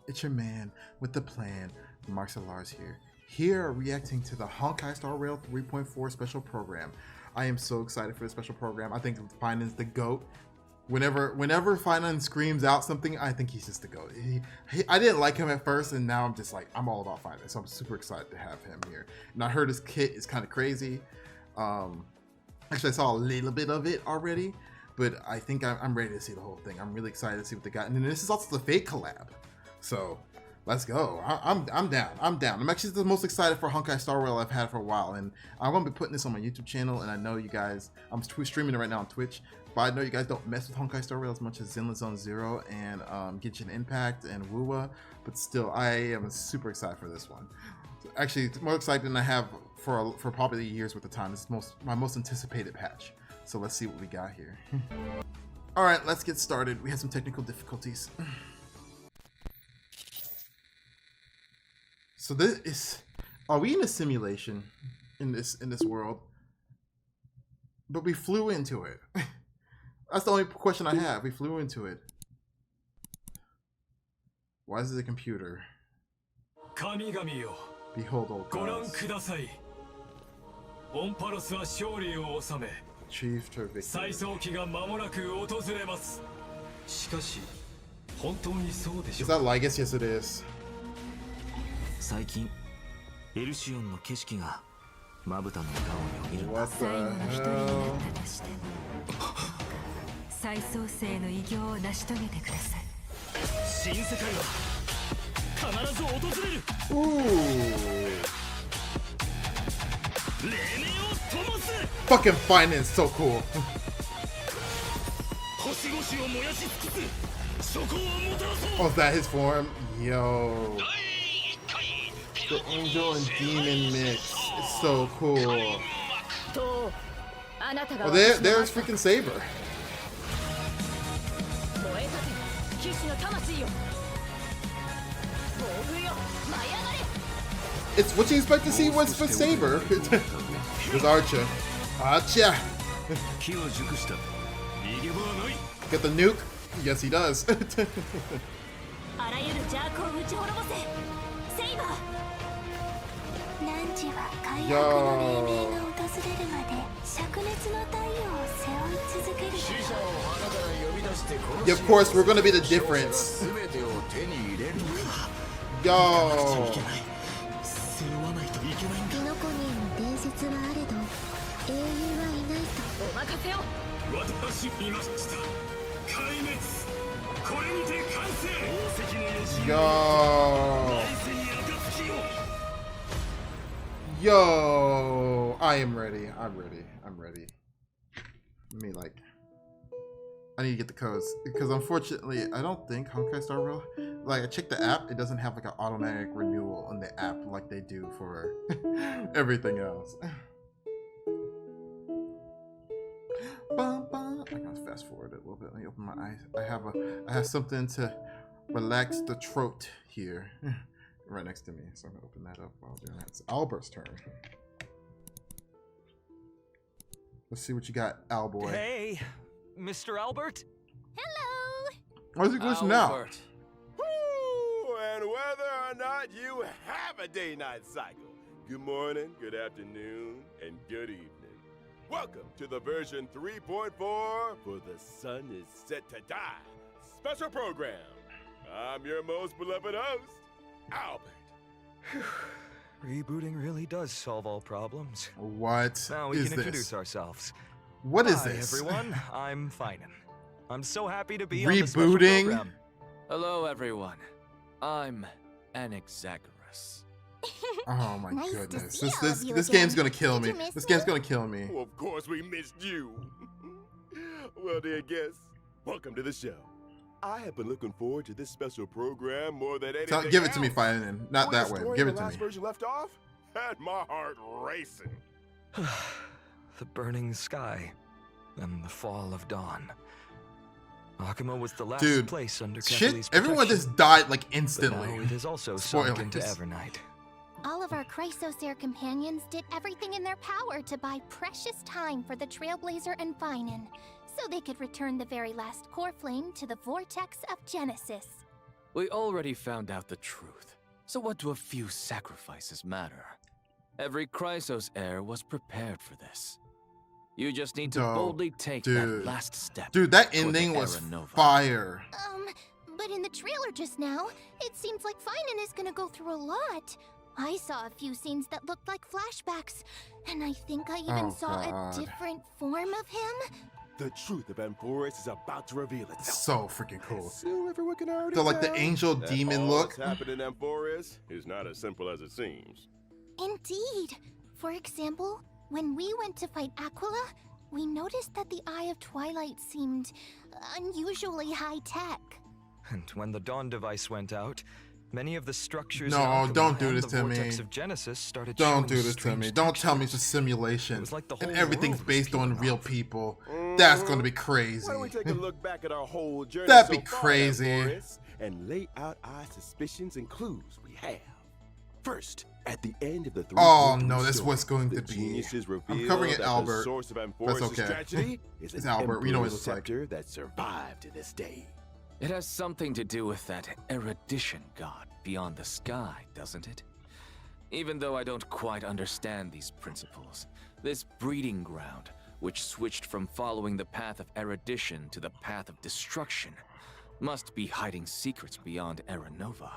It's your man with the plan, Marx and Lars here. Here, reacting to the Honkai Star Rail 3.4 special program. I am so excited for this special program. I think Finan's the GOAT. Whenever Finan screams out something, I think he's just the GOAT. I didn't like him at first, and now I'm just like, I'm all about Finan. So I'm super excited to have him here. And I heard his kit is kind of crazy. Actually, I saw a little bit of it already, but I think I'm ready to see the whole thing. I'm really excited to see what they got. And then this is also the Fate collab. So let's go. I'm down. I'm down. I'm actually the most excited for Honkai Star Rail I've had for a while, and I'm gonna be putting this on my YouTube channel. And I know you guys, I'm streaming it right now on Twitch, but I know you guys don't mess with Honkai Star Rail as much as Zenless Zone Zero and Genshin Impact and Wuwa, but still, I am super excited for this one. Actually, it's more excited than I have for probably years with the time. It's my most anticipated patch. So let's see what we got here. All right, let's get started. We had some technical difficulties. So this is, are we in a simulation in this world? But we flew into it. That's the only question I have. We flew into it. Why is it a computer? Behold, old gods. Achieved her victory. Is that Ligus? Yes, it is. 最近エルシオンの景色がまぶたの裏をよぎる。最後の一人になったとしても再創生の偉業を成し遂げてください。新世界は必ず訪れる。黎明を灯す。 Fucking Finance, so cool. 星々を燃やし尽くす。諸行をもたらそう。 Oh, is that his form? Yo. The angel and demon mix. It's so cool. Oh, there's freaking Saber. It's what you expect to see what's for Saber. There's Archer. Archer. Get the nuke? Yes, he does. Yo. Yeah, of course, we're gonna be the difference. Yo. Yo. Yo, I am ready. I'm ready. Let me I need to get the codes because unfortunately I don't think Honkai Star Rail, I checked the app, it doesn't have an automatic renewal on the app like they do for everything else. I gotta fast forward it a little bit. Let me open my eyes. I have something to relax the throat here. Right next to me, so I'm gonna open that up while doing that. It's Albert's turn. Let's see what you got, Alboy. Hey, Mr. Albert. Hello. Why is it glitching now? Woo! And whether or not you have a day-night cycle, good morning, good afternoon, and good evening. Welcome to the version 3.4 for The Sun is Set to Die special program. I'm your most beloved host, Albert. Rebooting really does solve all problems. What Now we is can introduce this? Ourselves. What is Hi, this? everyone. I'm Finan. I'm so happy to be on the special Rebooting? program. Hello, everyone. I'm Anaxagoras. Oh my Nice to goodness. see all of you This again. game's gonna kill Did me. you miss This me? game's gonna kill me. Well, of course we missed you. Well, dear guests, welcome to the show. I have been looking forward to this special program more than anything Give it to me, else. Finan. Not Where that the way. story Give of it the to last me. version left off had my heart racing. The burning sky and the fall of dawn. Akuma was the last Dude, place under shit, Kefali's everyone protection, just died but instantly. now it has also sunk into Spoilers. Evernight. All of our Chrysosaur companions did everything in their power to buy precious time for the Trailblazer and Finan, so they could return the very last core flame to the vortex of Genesis. We already found out the truth, so what do a few sacrifices matter? Every Chrysos heir was prepared for this. You just need to boldly take that last step. Dude, that toward ending the was Era Nova. fire. But in the trailer just now, it seems like Finan is gonna go through a lot. I saw a few scenes that looked like flashbacks, and I think I even saw a different form of him. The truth of Amphoris is about to reveal itself. So freaking cool. So everyone can already So like the tell angel that demon all look. that's happening in Amphoris is not as simple as it seems. Indeed. For example, when we went to fight Aquila, we noticed that the Eye of Twilight seemed unusually high-tech. And when the Dawn device went out, many of the structures No, in Alchemy don't do and this the to vortex me. of Genesis started Don't showing do this to strange me. Don't tell me it's a textures. simulation. It was like the And whole everything's world was based on peeling real off. people. That's gonna be crazy. Why don't we take a look back at our whole journey That'd so be far, crazy. Amphoris, and lay out our suspicions and clues we have. First, at the end of the Oh, 3.3 no, that's story, what's going the to be. geniuses I'm reveal covering it, that Albert. The source of That's Amphoris' okay. tragedy is It's an Albert. We know what he emperor's looks like. scepter that survived to this day. It has something to do with that erudition god beyond the sky, doesn't it? Even though I don't quite understand these principles, this breeding ground, which switched from following the path of erudition to the path of destruction, must be hiding secrets beyond Era Nova.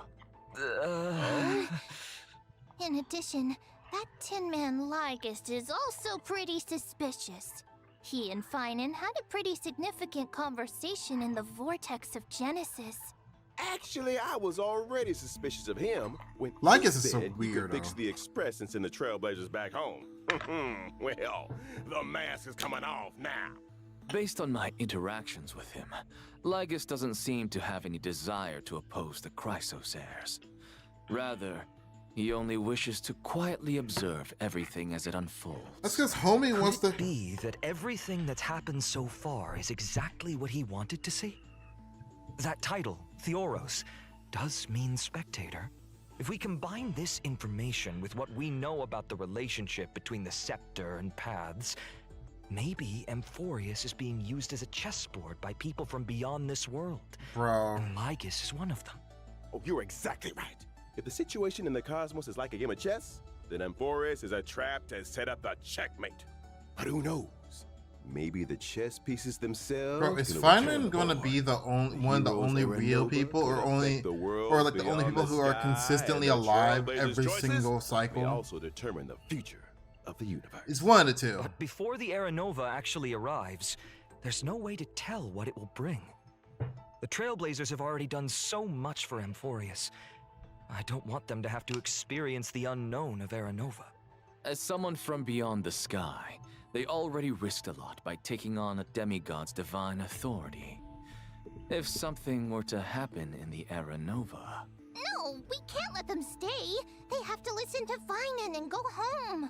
In addition, that Tin Man Lygist is also pretty suspicious. He and Finan had a pretty significant conversation in the vortex of Genesis. Actually, I was already suspicious of him when Lycus he is so said he could weirdo. fix the Express and send the Trailblazers back home. Well, the mask is coming off now. Based on my interactions with him, Lygus doesn't seem to have any desire to oppose the Chrysos heirs. Rather, he only wishes to quietly observe everything as it unfolds. That's because homie Could wants it to. be that everything that's happened so far is exactly what he wanted to see? That title, Theoros, does mean spectator. If we combine this information with what we know about the relationship between the scepter and paths, maybe Amphoris is being used as a chessboard by people from beyond this world. Bro. And Lygus is one of them. Oh, you're exactly right. If the situation in the cosmos is like a game of chess, then Amphoris is a trap to set up the checkmate. But who knows? Maybe the chess pieces themselves. Bro, is can overturn Finan the gonna board. be the only one of the heroes only Era real Nova people, or could only, affect the world or like the only beyond people who are sky, consistently and the alive Trailblazers' every choices single may cycle? also determine the future of the universe. It's one of the two. But before the Era Nova actually arrives, there's no way to tell what it will bring. The Trailblazers have already done so much for Amphoris. I don't want them to have to experience the unknown of Era Nova. As someone from beyond the sky, they already risked a lot by taking on a demigod's divine authority. If something were to happen in the Era Nova... No, we can't let them stay. They have to listen to Finan and go home.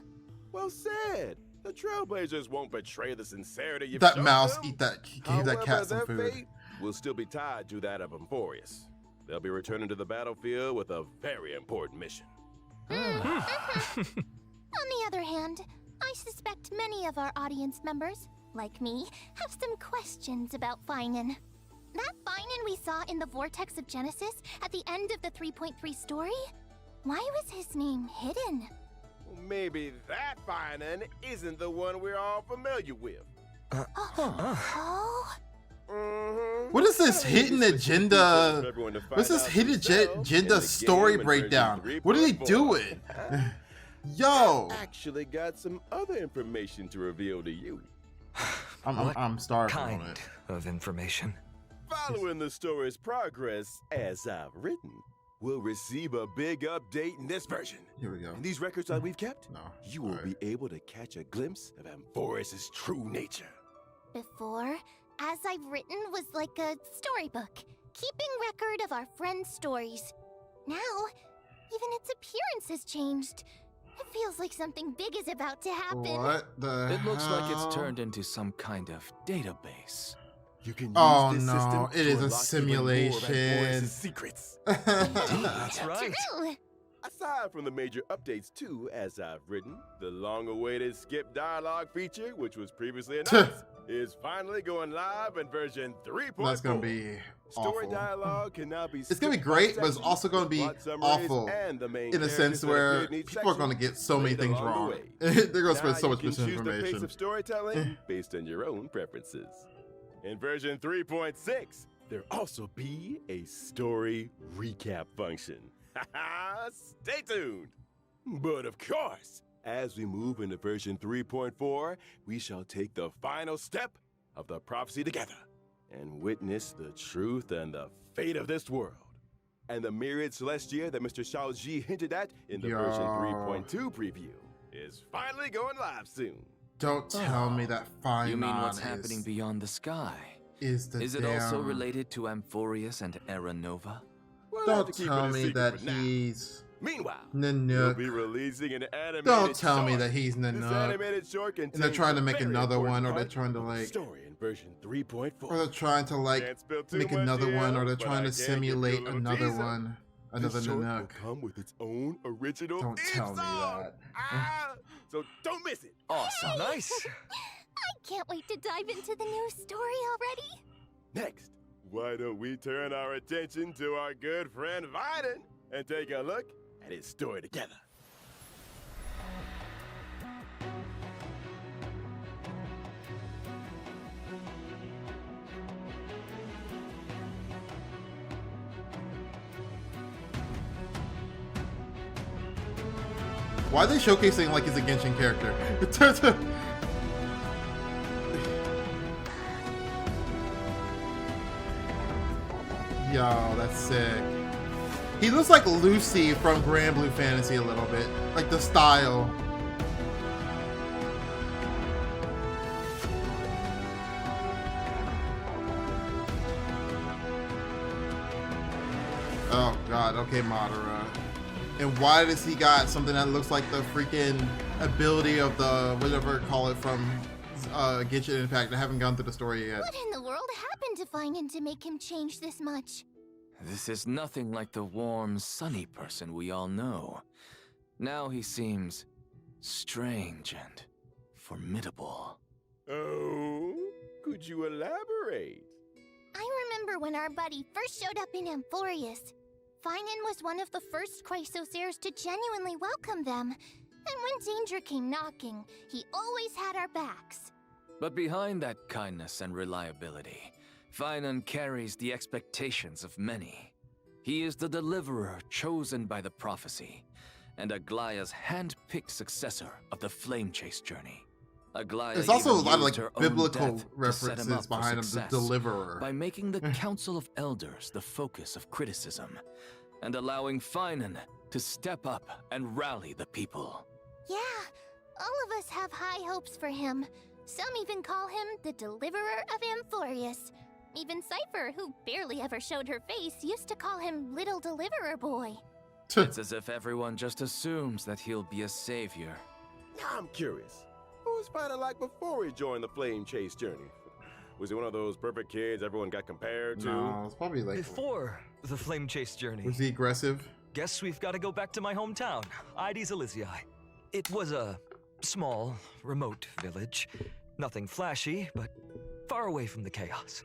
Well said. The Trailblazers won't betray the sincerity you've That shown mouse them. eat that. Give However, that cat some their food. fate will still be tied to that of Amphoris. They'll be returning to the battlefield with a very important mission. On the other hand, I suspect many of our audience members, like me, have some questions about Finan. That Finan we saw in the Vortex of Genesis at the end of the 3.3 story? Why was his name hidden? Well, maybe that Finan isn't the one we're all familiar with. Oh? Mm-hmm. What is this I mean, hidden this was agenda? details for everyone to What's find this out hidden themselves in agenda the story game in breakdown? version What are they 3.4. doing? Yo, Actually got some other information to reveal to you. I'm starving Kind on it. of information. Following the story's progress, as I've written, we'll receive a big update in this version. Here we go. In these records that we've kept, No. you will be able to catch a glimpse of Amphoris' true nature. Before, as I've written was like a storybook, keeping record of our friends' stories. Now, even its appearance has changed. It feels like something big is about to happen. What the It looks like hell? it's turned into some kind of database. You can use Oh, this no, system it to is a unlock even more of simulation. Amphoris' secrets. That's right. True. Aside from the major updates too, as I've written, the long-awaited skip dialogue feature, which was previously announced, is finally going live in version 3.4. That's gonna be Story awful. dialogue can now be It's gonna be great, but it's also gonna be awful in a sense where people are gonna get so many things wrong. They're gonna spread so much misinformation. Choose the pace of storytelling based on your own preferences. In version 3.6, there'll also be a story recap function. Stay tuned. But of course, as we move into version 3.4, we shall take the final step of the prophecy together and witness the truth and the fate of this world. And the myriad celestia that Mr. Shaoji hinted at in the version 3.2 preview is finally going live soon. Don't tell me that fine. You mean what's happening beyond the sky? Is it also related to Amphorius and Era Nova? Don't tell me that he's Meanwhile, Nanook. we'll be releasing an animated Don't tell me short. that he's This Nanook. animated short And they're trying to make another one, or they're trying to like, story in version 3.4. or they're trying to like Can't spill too make much another one, here, or they're but trying I to can give you a simulate little another teaser. one, another This short will Nanook. come with its own original Don't theme tell me song. that. So don't miss it. Awesome. Nice. I can't wait to dive into the new story already. Next, why don't we turn our attention to our good friend Viden and take a look at his story together. Why are they showcasing like he's a Genshin character? Yo, that's sick. He looks like Lucy from Grand Blue Fantasy a little bit. Like the style. Oh god, okay, Madara. And why does he got something that looks like the freaking ability of the whatever call it from Genshin Impact? I haven't gone through the story yet. What in the world happened to Finan to make him change this much? This is nothing like the warm, sunny person we all know. Now he seems strange and formidable. Oh, could you elaborate? I remember when our buddy first showed up in Amphorius. Finan was one of the first Chrysosairs to genuinely welcome them. And when danger came knocking, he always had our backs. But behind that kindness and reliability, Finan carries the expectations of many. He is the deliverer chosen by the prophecy, and Aglaya's hand-picked successor of the flame chase journey. Aglaya There's also a even lot of used like her own biblical death to set him references up for behind him, the success deliverer. by making the Council of Elders the focus of criticism, and allowing Finan to step up and rally the people. Yeah, all of us have high hopes for him. Some even call him the Deliverer of Amphorius. Even Cypher, who barely ever showed her face, used to call him Little Deliverer Boy. It's as if everyone just assumes that he'll be a savior. Now I'm curious. What was Finan like before he joined the flame chase journey? Was he one of those perfect kids everyone got compared to? No, it's probably like. Before the flame chase journey, Was he aggressive? guess we've got to go back to my hometown, Ides Elysiae. It was a small, remote village. Nothing flashy, but far away from the chaos.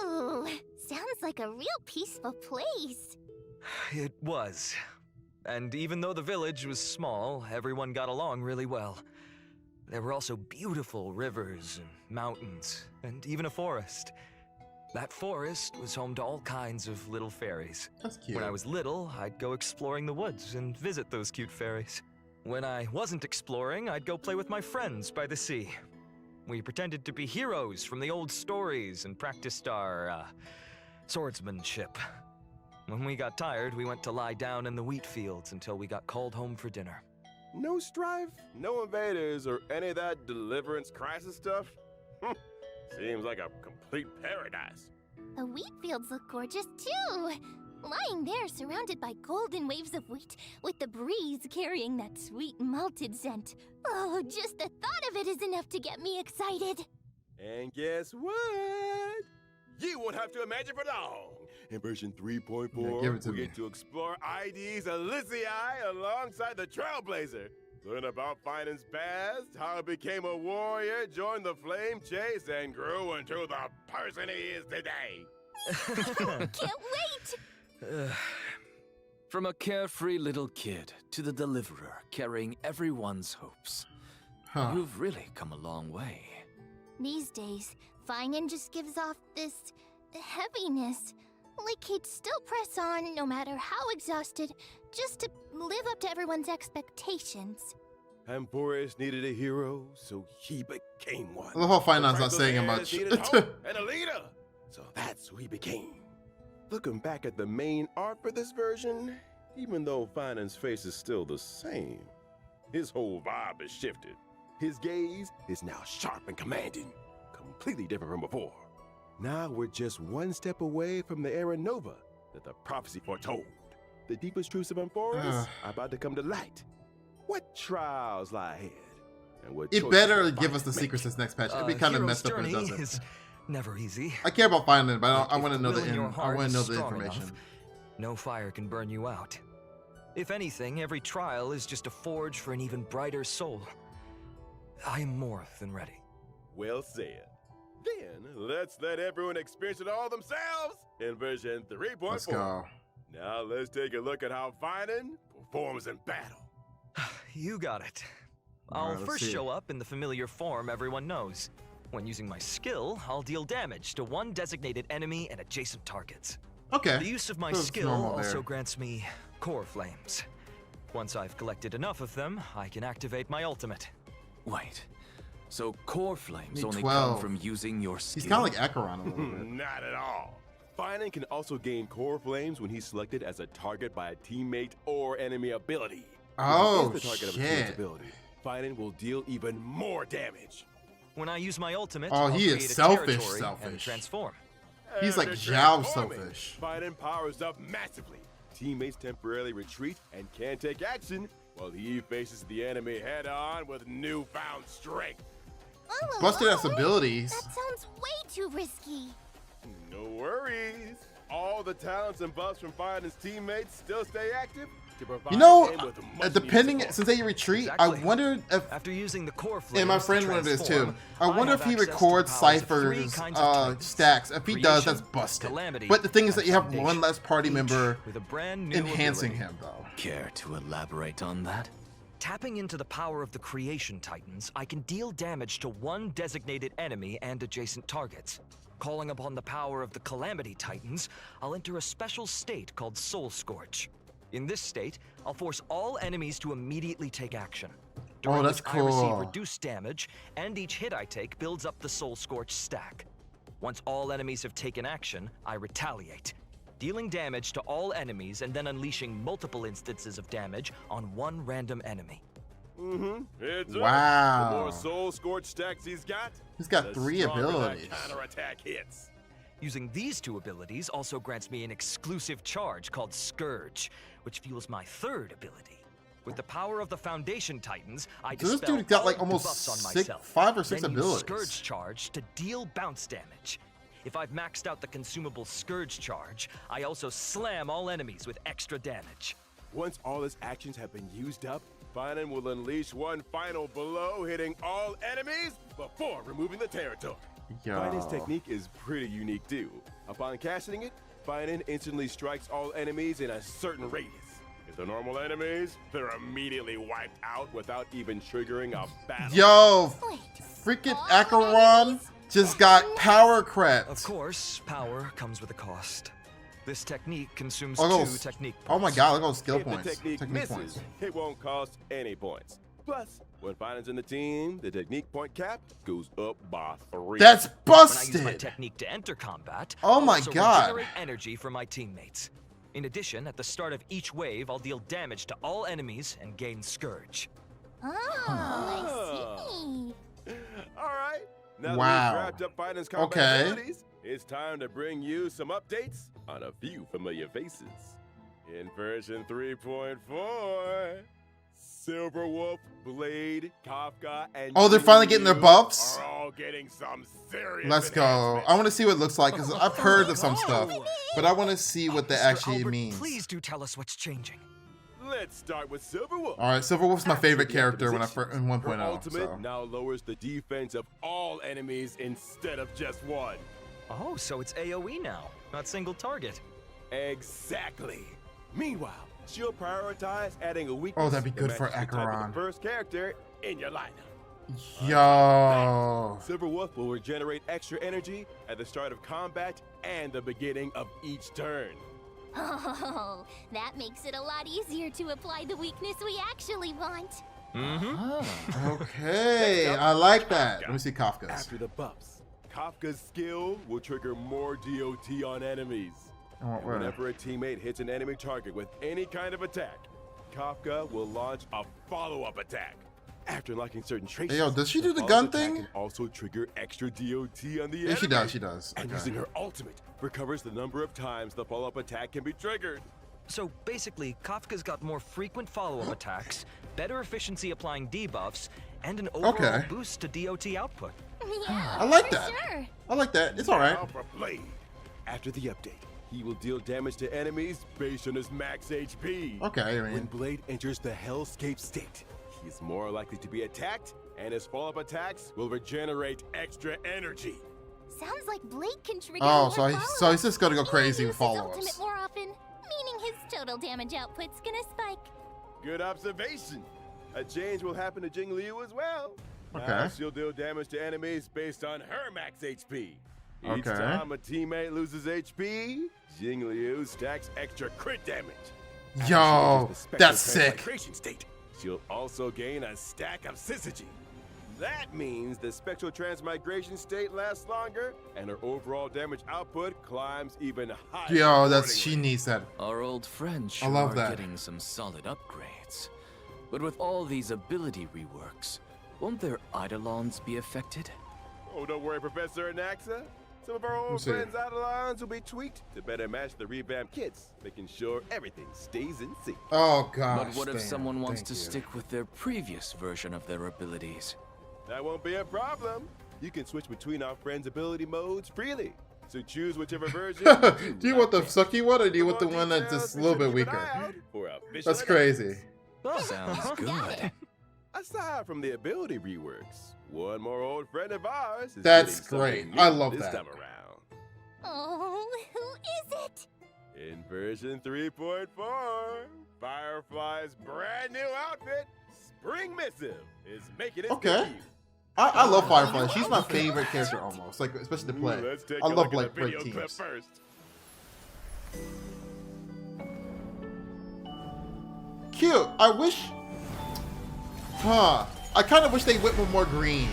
Ooh, sounds like a real peaceful place. It was. And even though the village was small, everyone got along really well. There were also beautiful rivers and mountains, and even a forest. That forest was home to all kinds of little fairies. That's cute. When I was little, I'd go exploring the woods and visit those cute fairies. When I wasn't exploring, I'd go play with my friends by the sea. We pretended to be heroes from the old stories and practiced our, swordsmanship. When we got tired, we went to lie down in the wheat fields until we got called home for dinner. No strife, no invaders, or any of that deliverance crisis stuff? Seems like a complete paradise. The wheat fields look gorgeous too. Lying there surrounded by golden waves of wheat, with the breeze carrying that sweet malted scent. Oh, just the thought of it is enough to get me excited. And guess what? you won't have to imagine for long. In version 3.4, Yeah, give it to we me. get to explore ID's Elysiae alongside the Trailblazer. Learn about Finan's past, how he became a warrior, joined the flame chase, and grew into the person he is today. Can't wait! From a carefree little kid to the deliverer carrying everyone's hopes. Huh. You've really come a long way. These days, Finan just gives off this heaviness. Like he'd still press on no matter how exhausted, just to live up to everyone's expectations. Amphorus needed a hero, so he became one. I love how Finan's The not saying it Franklin much. needed hope and a leader, so that's who he became. Looking back at the main art for this version, even though Finan's face is still the same, his whole vibe has shifted. His gaze is now sharp and commanding, completely different from before. Now we're just one step away from the era Nova that the prophecy foretold. The deepest truths of Amphorus are about to come to light. What trials lie ahead? And what It choices better will give us the Finan secrets make? this next patch. It'd be kind of Hero's messed up when it journey doesn't. is never easy. I care about finding it, but I If want to the know will in your I heart want to know is the strong information. enough, no fire can burn you out. If anything, every trial is just a forge for an even brighter soul. I am more than ready. Well said. Then let's let everyone experience it all themselves in version 3.4. Let's go. Now let's take a look at how Finan performs in battle. You got it. All I'll right, let's first see. show up in the familiar form everyone knows. When using my skill, I'll deal damage to one designated enemy and adjacent targets. Okay. The use of my That's skill normal also there. grants me core flames. Once I've collected enough of them, I can activate my ultimate. Wait, so core flames Need only 12. come from using your skill? He's kind of like Acheron a little bit. Not at all. Finan can also gain core flames when he's selected as a target by a teammate or enemy ability. Oh, If he is the target of a team's shit. ability, Finan will deal even more damage. When I use my ultimate, Oh, I'll he is create a selfish, territory and selfish. transform. He's like After Zhao transforming, selfish. Finan powers up massively. Teammates temporarily retreat and can't take action while he faces the enemy head on with newfound strength. Busted ass Whoa, abilities. That sounds way too risky. No worries. All the talents and buffs from Finan's teammates still stay active to provide You know, him with much depending, needed since support. they retreat, Exactly. I wonder if, After using the core flames and my to friend wanted this too, transform, I wonder have if he access to the records powers of three Cypher's kinds of titans. stacks. If he does, that's Creation, busted. Calamity, But the thing is that and you have Foundation, one less party each member with a brand new enhancing ability. him, though. Care to elaborate on that? Tapping into the power of the Creation Titans, I can deal damage to one designated enemy and adjacent targets. Calling upon the power of the Calamity Titans, I'll enter a special state called Soul Scorch. In this state, I'll force all enemies to immediately take action. During that's which I receive cool. reduced damage, and each hit I take builds up the Soul Scorch stack. Once all enemies have taken action, I retaliate, dealing damage to all enemies and then unleashing multiple instances of damage on one random enemy. Heads up. Wow. The more soul scorch stacks he's got, He's got the 3 stronger abilities. That counterattack hits. Using these 2 abilities also grants me an exclusive charge called Scourge, which fuels my 3rd ability. With the power of the Foundation Titans, I So this dispel dude got all like almost debuffs on 6, myself, 5 or 6 then use abilities. Scourge charge to deal bounce damage. If I've maxed out the consumable Scourge charge, I also slam all enemies with extra damage. Once all his actions have been used up, Finan will unleash one final blow, hitting all enemies before removing the territory. Yo. Finan's technique is pretty unique too. Upon casting it, Finan instantly strikes all enemies in a certain radius. If they're normal enemies, they're immediately wiped out without even triggering a battle. Yo, Wait, freaking all Acheron enemies? just got power crept. Of course, power comes with a cost. This technique consumes Oh, 2 technique oh my points. god, look at those skill If points. the technique misses, points. it won't cost any points. Plus, when Finan's in the team, the technique point cap goes up by 3. That's When I use my busted. technique to enter combat, Oh I'll my also God. regenerate energy for my teammates. In addition, at the start of each wave, I'll deal damage to all enemies and gain Scourge. Oh, I see. All right. Now Wow. that we've wrapped up Finan's combat Okay. abilities, it's time to bring you some updates on a few familiar faces. In version 3.4, Silverwolf, Blade, Kafka, and Oh, they're finally getting their buffs? are all getting some serious Let's go. enhancements. I want to see what it looks like because I've heard of some stuff, but I want to see what that Mr. actually Albert, means. Please do tell us what's changing. Let's start with Silverwolf. All right, Silverwolf's my favorite After the character when I optimizations, first in 1.0. her ultimate So. now lowers the defense of all enemies instead of just one. Oh, so it's AoE now, not single target. Exactly. Meanwhile, she'll prioritize adding a weakness. Oh, that'd be that good for matches the type of Acheron. the first character in your lineup. Yo. Silverwolf will regenerate extra energy at the start of combat and the beginning of each turn. Oh, that makes it a lot easier to apply the weakness we actually want. Okay, I like that. Let me see Kafka's. After the buffs, Kafka's skill will trigger more DOT on enemies. Whenever a teammate hits an enemy target with any kind of attack, Kafka will launch a follow-up attack. After unlocking certain traits, Hey, yo, does she do the follow-up gun attack thing? can also trigger extra DOT on the Yeah, enemy. she does. She does. And Okay. using her ultimate recovers the number of times the follow-up attack can be triggered. So basically, Kafka's got more frequent follow-up attacks, better efficiency applying debuffs, and an overall Okay. boost to DOT output. Yeah, I like for that. Sure. I like that. It's all right. Now for Blade. After the update, he will deal damage to enemies based on his max HP. Okay, I When mean, Blade enters the Hellscape state, he is more likely to be attacked, and his follow-up attacks will regenerate extra energy. Sounds like Blade can trigger oh, more so he's follow-ups. just gonna go And crazy use with his ultimate follow-ups. more often, meaning his total damage output's gonna spike. Good observation. A change will happen to Jing Liu as well. Okay. Now she'll deal damage to enemies based on her max HP. Each Okay. time a teammate loses HP, Jing Liu stacks extra crit damage. After she Yo, enters the spectral that's sick. transmigration state, she'll also gain a stack of syzygy. That means the spectral transmigration state lasts longer, and her overall damage output climbs even higher. Yo, that's she accordingly. needs that. Our old friends I sure love are that. getting some solid upgrades. But with all these ability reworks, won't their Eidolons be affected? Oh, don't worry, Professor Anaxa. Some of our old see. friends' Eidolons will be tweaked to better match the revamped kits, making sure everything stays in sync. Oh gosh. But what if damn, someone wants thank to you. stick with their previous version of their abilities? That won't be a problem. You can switch between our friends' ability modes freely. So choose whichever version Do you want the like. sucky one, or do you For want the more one that's details, just a be little sure bit to keep an eye weaker? out for official That's announcements. crazy. Sounds good. Aside from the ability reworks, one more old friend of ours is That's getting something great. new I love this that. time around. Oh, who is it? In version 3.4, Firefly's brand new outfit, Spring Missive, is making its Okay. debut. I love Firefly. She's my favorite character almost, like especially to Ooh, play. let's take I a love look at like the break video clip teams. first. Cute. I wish. I kind of wish they went with more green.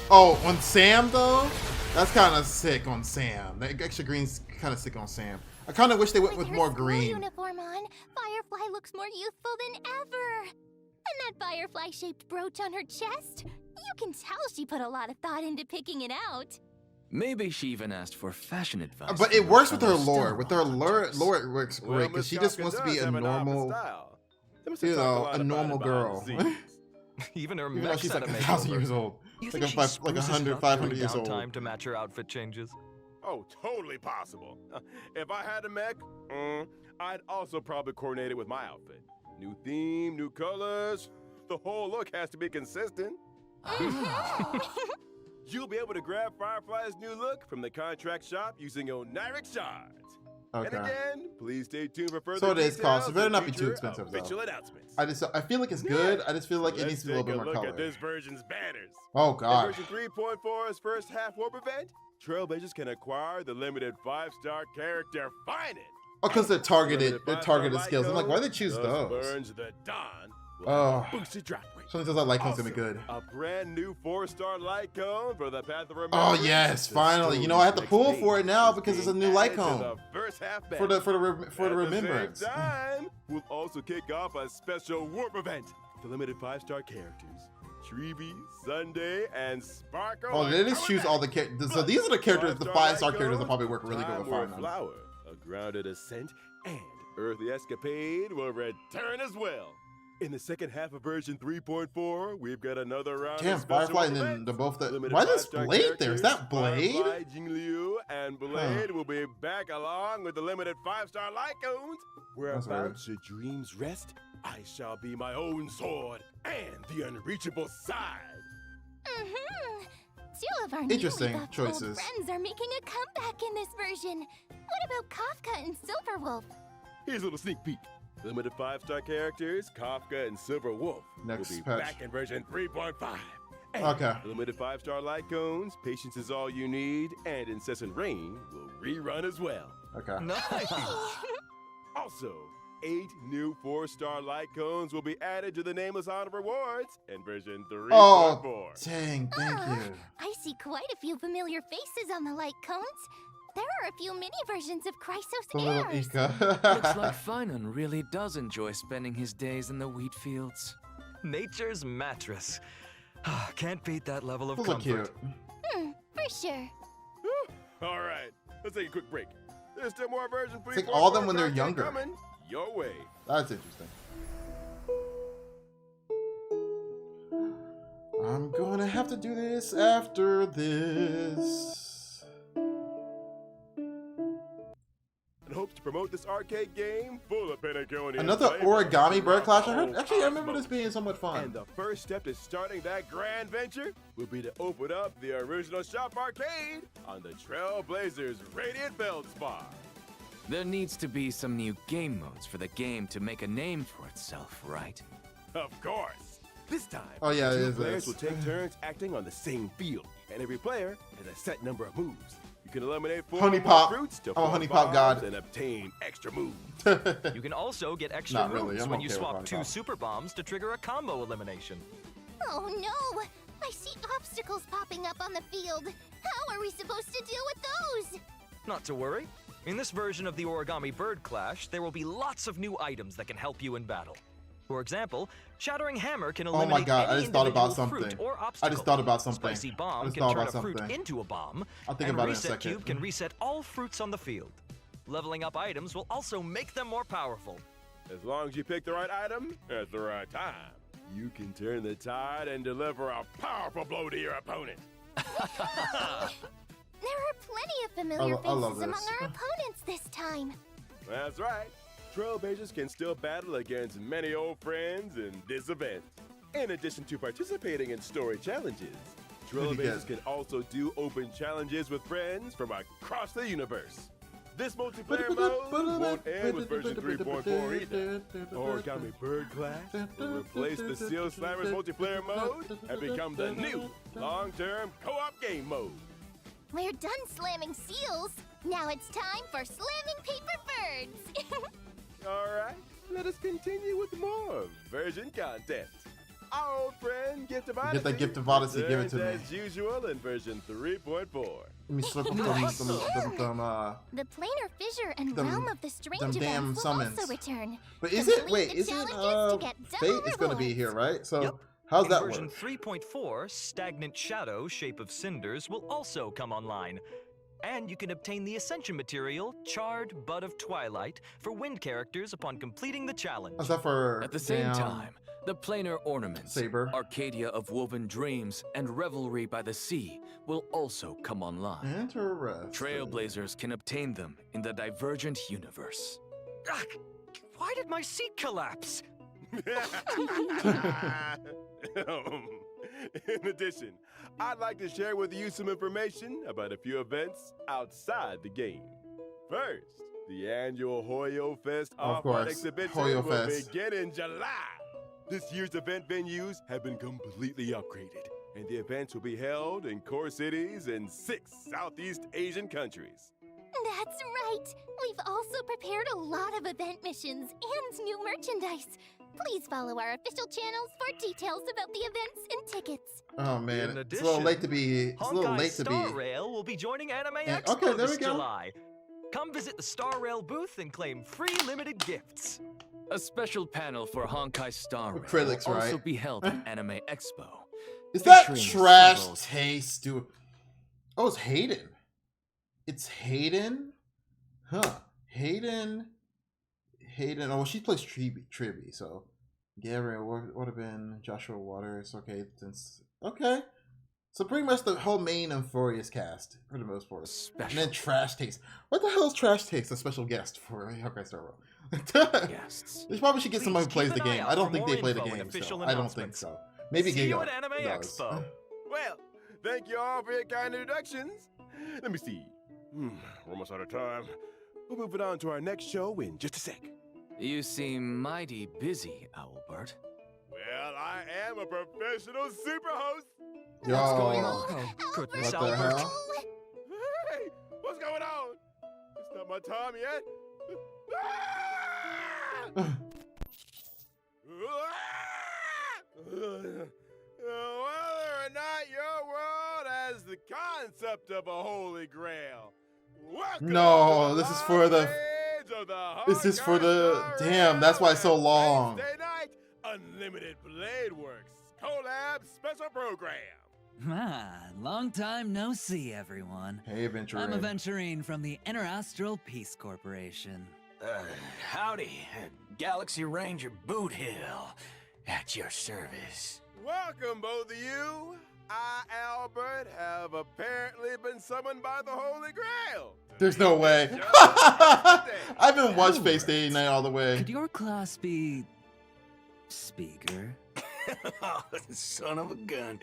Oh, on Sam though, that's kind of sick on Sam. The extra green's kind of sick on Sam. I kind of wish they went with her more school green. uniform on, Firefly looks more youthful than ever. And that firefly-shaped brooch on her chest, you can tell she put a lot of thought into picking it out. Maybe she even asked for fashion advice. But from it works with her fellow lore. With her lore, hunters. it works Well, great because Miss she just Kafka wants to be does a have an odd normal, style. They must have you talked know, lot a about normal it behind girl. the scenes. Even her Even though mech's she's had like a 1,000 makeover. years old. You Like think a she like spruces it 100, up 500 during years old. downtime to match her outfit changes? Oh, totally possible. If I had a mech, I'd also probably coordinate it with my outfit. New theme, new colors. The whole look has to be consistent. You'll be able to grab Firefly's new look from the contract shop using Oniric shards. And Okay. again, please stay tuned for further So it is cost. It details better and not be too future expensive, though. official announcements. I feel like it's good. I just feel like it Let's needs to be a little take bit more look color. at this version's banners. Oh In god. version 3.4's first half warp event, Trailblazers can acquire the limited 5-star character Finan. Oh, because they're targeted. Limited They're 5-star targeted skills. I'm like, why they choose thus those? Burns the Dawn will Oh. have a boosted drop rate. Something says I like those Also, gonna be good. a brand new 4-star light cone for the Path of Oh Remembrance. yes, The finally. You know I have to story's pull next for it now is because there's a being new light added to cone the first half for the At remembrance. the same time, we'll also kick off a special warp event. The limited 5-star characters. Treeby, Sunday, and Sparkle. Oh, are they just coming choose back. all the characters. So Plus, these are the characters, the 5-star 5-star light characters that cone, probably work really good with Time War Finan. Flower, a grounded ascent, and Earthly Escapade will return as well. In the second half of version 3.4, we've got another round Damn, of special Firefly and then events. the both that. Limited Why this 5-star Blade there? Is that characters, Blade? Firefly, Jingliu, and Blade will be back along with the limited 5-star Lycoons. Whereabouts should dreams rest, I shall be my own sword and the unreachable side. Mm-hmm. Two of our Interesting newly buffed choices. old friends are making a comeback in this version. What about Kafka and Silverwolf? Here's a little sneak peek. Limited 5-star characters, Kafka and Silver Wolf, Next will be patch. back in version 3.5. And Okay. Limited 5-star Lycoons, Patience is All You Need, and Incessant Rain will rerun as well. Okay. Nice. Also, 8 new 4-star Lycoons will be added to the Nameless Honor Rewards in version 3.4. Oh, dang, thank you. I see quite a few familiar faces on the light cones. There are a few mini versions of Chrysos The little heirs. Ika. Looks like Finan really does enjoy spending his days in the wheat fields. Nature's mattress. Can't beat that level of Those are comfort. cute. For sure. All right, let's take a quick break. There's still more version 3.4 It's like all of them when they're content younger. coming your way. That's interesting. I'm gonna have to do this after this. And hopes to promote this arcade game full of Pentagonian Another flavor origami bird throughout clash. the I heard. whole Actually, I remember cosmos. this being somewhat fun. And the first step to starting that grand venture will be to open up the original shop arcade on the Trailblazers Radiant Feldspar. There needs to be some new game modes for the game to make a name for itself, right? Of course. This time, Oh, yeah, it two is players this. will take turns acting on the same field, and every player has a set number of moves. You can eliminate 4 Honey more Pop. fruits to I'm a 4 Honey Pop bombs god. and obtain extra moves. You can also get extra Not really, moves I'm when you okay with swap Honey 2 Pop. super bombs to trigger a combo elimination. Oh no! I see obstacles popping up on the field. How are we supposed to deal with those? Not to worry. In this version of the Origami Bird Clash, there will be lots of new items that can help you in battle. For example, Shattering Hammer can Oh eliminate my god, I any just thought about individual fruit something. or I obstacle. just thought about something. Spicy Bomb I just can thought turn about a fruit something. into a bomb, I'll think and about it in a Reset second. Cube can reset all fruits on the field. Leveling up items will also make them more powerful. As long as you pick the right item at the right time, you can turn the tide and deliver a powerful blow to your opponent. There are plenty of familiar I love faces among this. our opponents this time. That's right. Trailblazers can still battle against many old friends in this event. In addition to participating in story challenges, Trailblazers can also do open challenges with friends from across the universe. This multiplayer mode won't end with version 3.4 either. Origami Bird Clash will replace the Seal Slammers multiplayer mode and become the new long-term co-op game mode. We're done slamming seals. Now it's time for slamming paper birds. All right, let us continue with more version content. Our old friend Gift of Odyssey. Get that Gift of Odyssey, give it to returns me. as usual in version 3.4. Let me slip them, The planar fissure and them- realm of the strange them damn events will summons. also return. But is Complete it, wait, the is it, challenges to get Fate double is going to be rewards. here, right? So, Yep. how's In that version work? 3.4, Stagnant Shadow, Shape of Cinders, will also come online. And you can obtain the Ascension material, Charred Bud of Twilight, for wind characters upon completing the challenge. Is that for At the same damn- time, the planar ornaments, Saber. Arcadia of Woven Dreams, and Revelry by the Sea will also come online. Interesting. Trailblazers can obtain them in the Divergent universe. Ah, why did my seat collapse? In addition, I'd like to share with you some information about a few events outside the game. First, the annual Hoyo Fest Of off-road course, exhibition Hoyo will Fest. begin in July. This year's event venues have been completely upgraded, and the events will be held in core cities in 6 Southeast Asian countries. That's right. We've also prepared a lot of event missions and new merchandise. Please follow our official channels for details about the events and tickets. Oh man, In it's a little late to be. It's a little Honkai late to Star be. Rail will be joining Anime Yeah, Expo okay, there this we go. July. Come visit the Star Rail booth and claim free limited gifts. A special panel for Honkai Star Rail Acrylics, will also right? be held at Anime Expo. Is that featuring trash several- taste? Dude. Oh, it's Hayden. It's Hayden. Huh? Hayden. Oh, well, she plays Triby, so Gabriel would have been Joshua Waters. Okay, since so pretty much the whole main Euphorious cast for the most part. And then Trash Taste. What the hell is Trash Taste? A special guest for Hawkeye Star World. Guests. They probably should get somebody who plays keep the an eye game. out I don't for think more they play the info and game. official So I don't think announcements. so. Maybe See you Giga at Anime does. Expo. Well, thank you all for your kind introductions. Let me see. We're almost out of time. We'll move it on to our next show in just a sec. You seem mighty busy, Owlbert. Well, I am a professional super host. Yo, What's going on? Oh, goodness, what the Albert. hell? Hey, what's going on? It's not my time yet. Whether or not your world has the concept of a holy grail. Welcome No, to this is for the. age of the This is for the. Hawkeye Damn, that's why it's so long. Wednesday night, Unlimited Blade Works collab special program. Ah, long time no see, everyone. Hey, Adventure. I'm Aventurine from the Interastral Peace Corporation. Howdy, Galaxy Ranger Boot Hill, at your service. Welcome, both of you. I, Albert, have apparently been summoned by the Holy Grail. There's no way. I've been watch Face Day Night all the way. Could your class be... speaker? Son of a gun.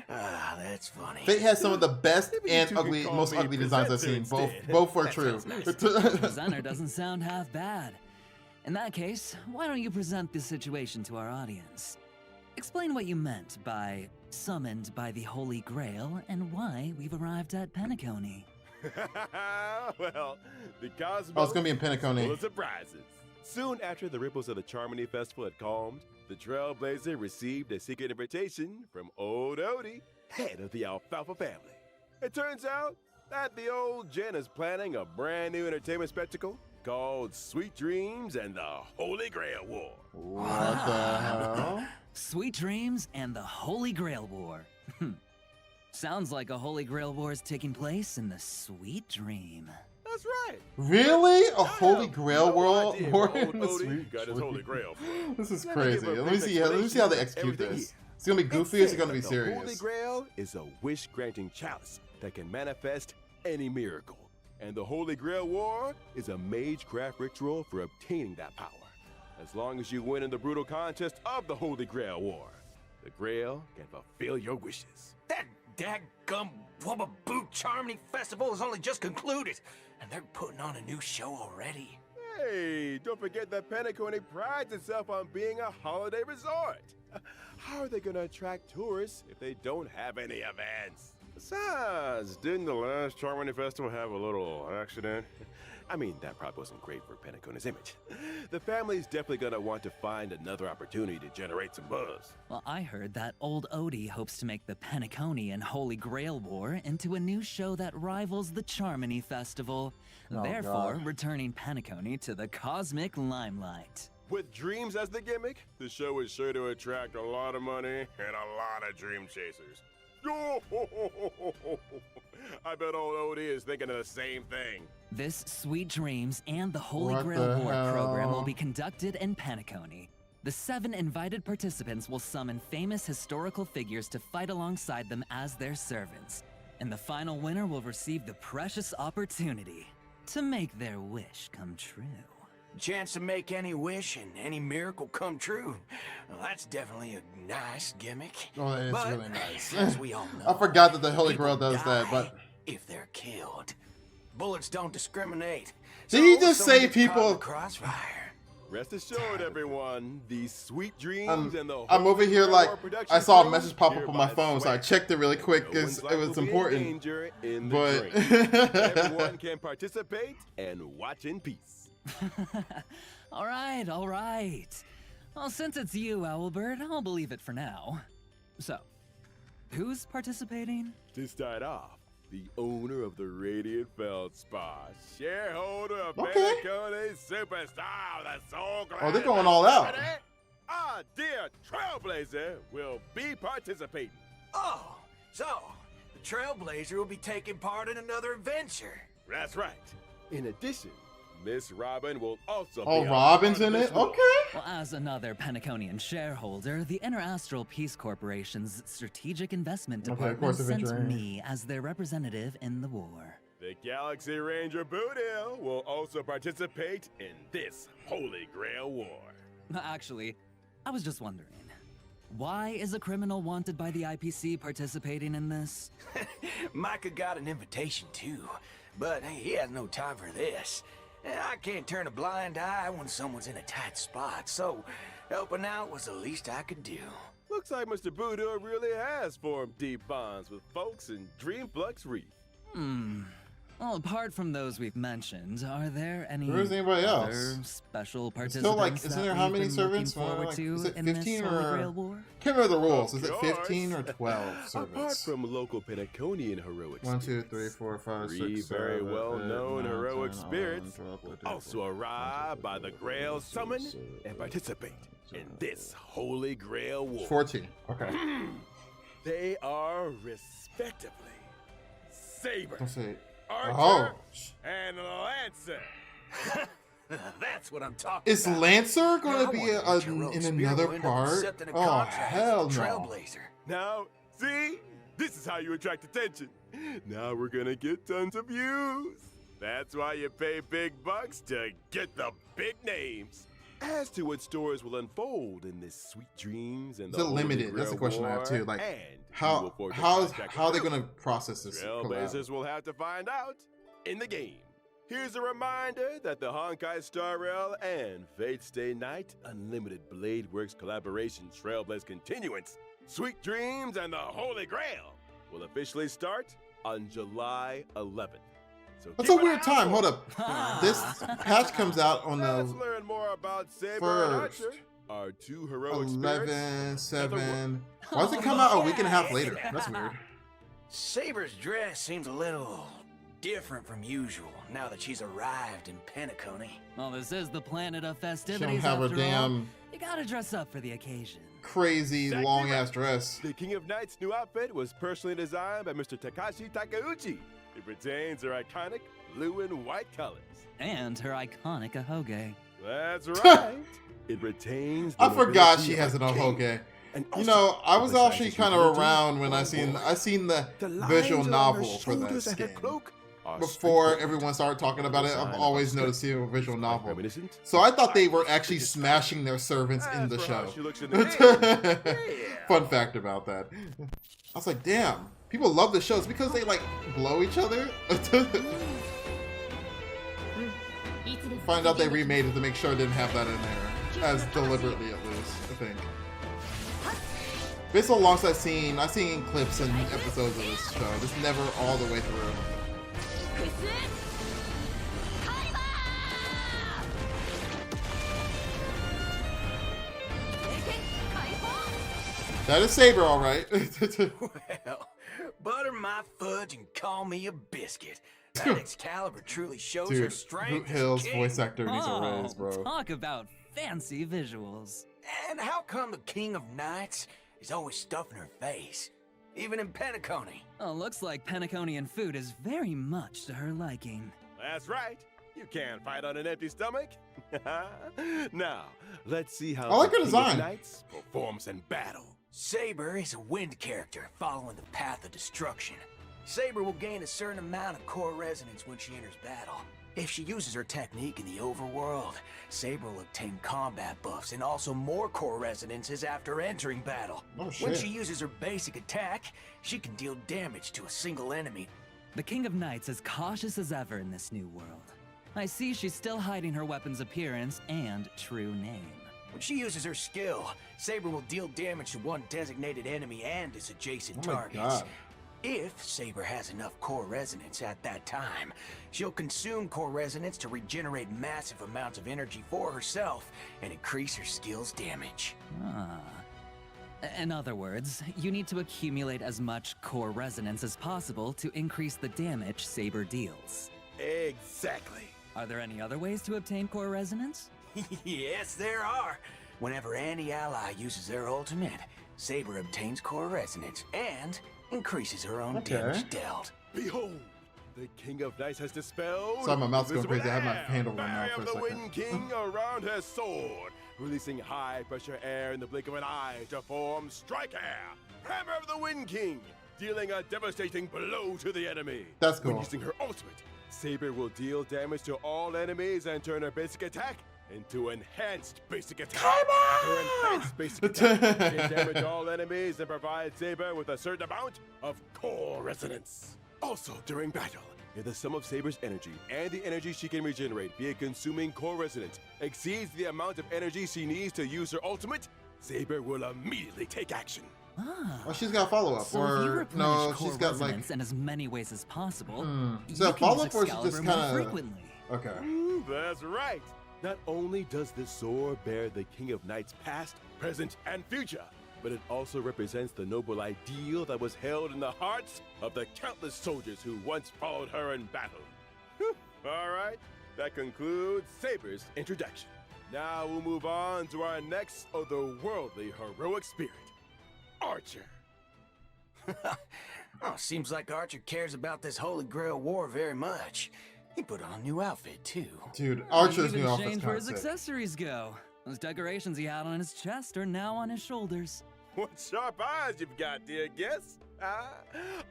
Ah, that's funny. Fate has some of the best Maybe you and two could ugly, call most me ugly designs I've seen. presenter Both instead. are true. Presenter doesn't sound half bad. In that case, why don't you present the situation to our audience? Explain what you meant by summoned by the Holy Grail and why we've arrived at Penacony. Well, the cosmos Oh, it's gonna be in full Penacony. of surprises. Soon after the ripples of the Charmony Festival had calmed, the Trailblazer received a secret invitation from old Odie, head of the Alfalfa family. It turns out that the old Jen is planning a brand new entertainment spectacle called Sweet Dreams and the Holy Grail War. What the hell? Sweet Dreams and the Holy Grail War. Sounds like a Holy Grail War is taking place in the Sweet Dream. That's right. Really? A Holy Grail No World idea War where old in the Odie Sweet got his Dream. Holy Grail from. This is Let me crazy. give a Let me brief see. Let me see how they explanation execute of everything this. It's gonna be goofy. Or is it gonna be The Holy serious? Grail is a wish-granting chalice that can manifest any miracle. And the Holy Grail War is a magecraft ritual for obtaining that power. As long as you win in the brutal contest of the Holy Grail War, the Grail can fulfill your wishes. That daggum Wubba Boot Charmony Festival has only just concluded, and they're putting on a new show already. Hey, don't forget that Penacony prides itself on being a holiday resort. How are they going to attract tourists if they don't have any events? Besides, didn't the last Charmony Festival have a little accident? I mean, that probably wasn't great for Penacony's image. The family's definitely gonna want to find another opportunity to generate some buzz. Well, I heard that old Odie hopes to make the Penacony and Holy Grail War into a new show that rivals the Charmony Festival, Oh, therefore God. returning Penacony to the cosmic limelight. With dreams as the gimmick, the show is sure to attract a lot of money and a lot of dream chasers. I bet old Odie is thinking of the same thing. This Sweet Dreams and the Holy What Grail the War program will hell? be conducted in Penacony. The 7 invited participants will summon famous historical figures to fight alongside them as their servants. And the final winner will receive the precious opportunity to make their wish come true. Chance to make any wish and any miracle come true. Well, that's definitely a nice gimmick. Oh, it's But, really nice. as we all know, I forgot that the Holy people Grail does that, die but if they're killed, bullets don't discriminate. Did he just someone say gets caught in people- the crossfire? Rest assured, everyone, these sweet dreams and the I'm over Holy here Grail like War production I saw a crew message pop up on my hereby phone, so I swear checked it really quick no because one's it life was will be in important. danger in the But dream. Everyone can participate and watch in peace. all right. Well, since it's you, Owlbird, I'll believe it for now. So, who's participating? To start off, the owner of the Radiant Feldspar, shareholder of Okay. Penacony superstar, the Soul Glass. Oh, they're going all out. Our dear Trailblazer will be participating. Oh, so the Trailblazer will be taking part in another adventure. That's right. In addition, Miss Robin will also Oh, be a Robin's part in of this it? movie. Okay. Well, as another Pentaconian shareholder, the Interastral Peace Corporation's strategic investment Okay, of course, department sent Avenger. me as their representative in the war. The Galaxy Ranger Boodle will also participate in this Holy Grail War. Actually, I was just wondering, why is a criminal wanted by the IPC participating in this? Micah got an invitation too, but he has no time for this. I can't turn a blind eye when someone's in a tight spot, so helping out was the least I could do. Looks like Mr. Boodle really has formed deep bonds with folks in Dreamflux Reef. Well, apart from those we've mentioned, are there any Where's anybody other else? special participants Still, like, isn't that there how we've many been looking servants? forward Like, to is it in this 15 Holy or- Grail War? Can't remember the rules. Of Is it course. 15 or 12 Apart servants? from local Pentaconian heroic 1, 2, spirits, 3, 4, 5, 6, three 7, very 8, well-known 9, heroic 10, 11, spirits 12, 13, will also 14, arrive by the Grail Summon and participate in this Holy Grail War. 14. Okay. They are respectively Saber, Don't say it. Archer, Oh. and Lancer. That's what I'm talking Is about. Lancer going I to be wonder which heroic in spirit another will end up part? accepting a Oh, contract as hell the no. Trailblazer. Now, see? This is how you attract attention. Now we're gonna get tons of views. That's why you pay big bucks to get the big names. As to what stories will unfold in this Sweet Dreams and Is the it Holy limited? That's the Grail question I have War, too. Like, and who how will forge a how contract how are they with going to process this? collab? Trailblazers will have to find out in the game. Here's a reminder that the Honkai Star Rail and Fate Stay Night Unlimited Blade Works collaboration Trailblaze Continuance, Sweet Dreams and the Holy Grail will officially start on July 11th. So That's keep a an weird eye time. out Hold for up. This patch comes out on Let's the learn more about Saber and first. Archer, our two heroic spirits. 11, 7. Why does it come out a week and a half later? That's weird. Saber's dress seems a little different from usual now that she's arrived in Pentacony. Well, this is the planet of She don't festivities have her after all. damn You gotta dress up for the occasion. crazy Exactly long right. ass dress. The King of Knight's new outfit was personally designed by Mr. Takashi Takeuchi. It retains her iconic blue and white colors. And her iconic ahoge. That's right. It retains the I forgot nobility she of has a an king. ahoge. And You also, know, I was besides actually its kind of utility, around when I oh seen boy, the the visual lines novel along her for that shoulders and her skin. cloak are Before straightforward. everyone started talking about it, I've Design always of a noticed seeing a visual quite novel. reminiscent. So I thought they were Quite actually distinct. smashing their servants in As the for how show. she looks in the game, yeah. Fun fact about that. I was like, damn, people love the show. It's because they like blow each other. Find out they remade it to make sure it didn't have that in there, as deliberately at least, I think. Based on longs I've seen clips and episodes of this show, just never all the way through. That is Saber, all right. Well, butter my fudge and call me a biscuit. That Excalibur truly shows her Dude, strength. Hoot as a Hill's king. voice actor needs a raise, bro. Talk about fancy visuals. And how come the King of Knights is always stuffing her face? Even in Pentacony. Oh, looks like Pentaconian food is very much to her liking. That's right. You can't fight on an empty stomach. Now, let's see how I like the her King design. of Knights performs in battle. Saber is a wind character following the path of destruction. Saber will gain a certain amount of core resonance when she enters battle. If she uses her technique in the overworld, Saber will obtain combat buffs and also more core resonances after entering battle. Oh, When shit. she uses her basic attack, she can deal damage to a single enemy. The King of Knights is cautious as ever in this new world. I see she's still hiding her weapon's appearance and true name. When she uses her skill, Saber will deal damage to one designated enemy and its adjacent Oh my targets. God. If Saber has enough core resonance at that time, she'll consume core resonance to regenerate massive amounts of energy for herself and increase her skill's damage. Ah. In other words, you need to accumulate as much core resonance as possible to increase the damage Saber deals. Exactly. Are there any other ways to obtain core resonance? Yes, there are. Whenever any ally uses their ultimate, Saber obtains core resonance and increases her own Okay. damage dealt. Behold, The King of Knights has dispelled. Sorry, my mouth's going invisible crazy. I have my air. hand over my mouth Fire for a of the second. Wind King around her sword, releasing high-pressure air in the blink of an eye to form Strike Air. Hammer of the Wind King, dealing a devastating blow to the enemy. That's cool. When using her ultimate, Saber will deal damage to all enemies and turn her basic attack into enhanced basic attack. Her enhanced basic attack can damage all enemies and provide Saber with a certain amount of core resonance. Also, during battle, if the sum of Saber's energy and the energy she can regenerate via consuming core resonance exceeds the amount of energy she needs to use her ultimate, Saber will immediately take action. Well, she's got a follow-up, So if you or replenish no, core she's got like. resonance in as many ways as possible, Is you that can follow-up, use or is it just Excalibur more kind of? frequently. Okay. That's right. Not only does this sword bear the King of Knights past, present, and future, but it also represents the noble ideal that was held in the hearts of the countless soldiers who once followed her in battle. All right, that concludes Saber's introduction. Now we'll move on to our next otherworldly heroic spirit, Archer. Oh, seems like Archer cares about this Holy Grail war very much. He put on a new outfit, too. Dude, Archer's Even new outfit's changed kind where of his sick. accessories go. Those decorations he had on his chest are now on his shoulders. What sharp eyes you've got, dear guest.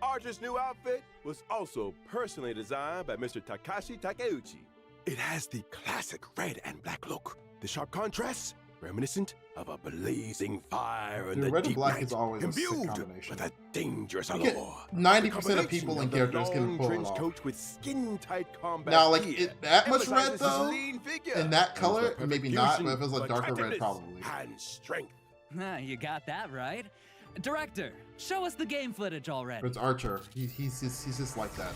Archer's new outfit was also personally designed by Mr. Takashi Takeuchi. It has the classic red and black look. The sharp contrasts, reminiscent of a blazing fire in Dude, the red and deep black night, is always a sick imbued combination. with a dangerous You get allure. 90% of people and characters can long pull it trench off. coat with skin-tight combat Now, like gear that much red emphasizes his though, lean figure in that and color, the perfect maybe not. But if it was fusion like of darker red, attractiveness probably. and strength. You got that right. Director, show us the game footage already. But it's Archer. He's just like that.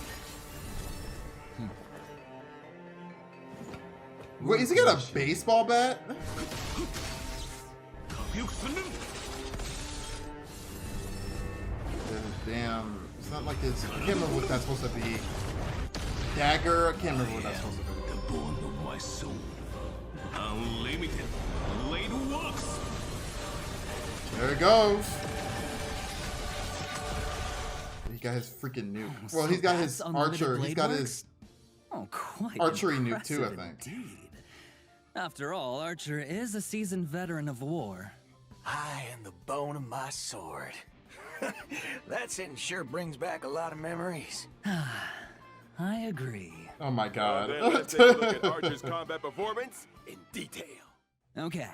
Wait, is he got a baseball bat? Damn, it's not like this. I can't remember what that's supposed to be. Dagger? I can't remember what that's supposed to be. There it goes. He got his freaking nuke. Well, he's got his that's unlimited archer. He's blade got works? his Quite archery nuke too, I impressive think. Indeed. After all, Archer is a seasoned veteran of war. I am the bone of my sword. That sentence sure brings back a lot of memories. I agree. Oh my god. Then let's take a look at Archer's combat performance in detail. Okay,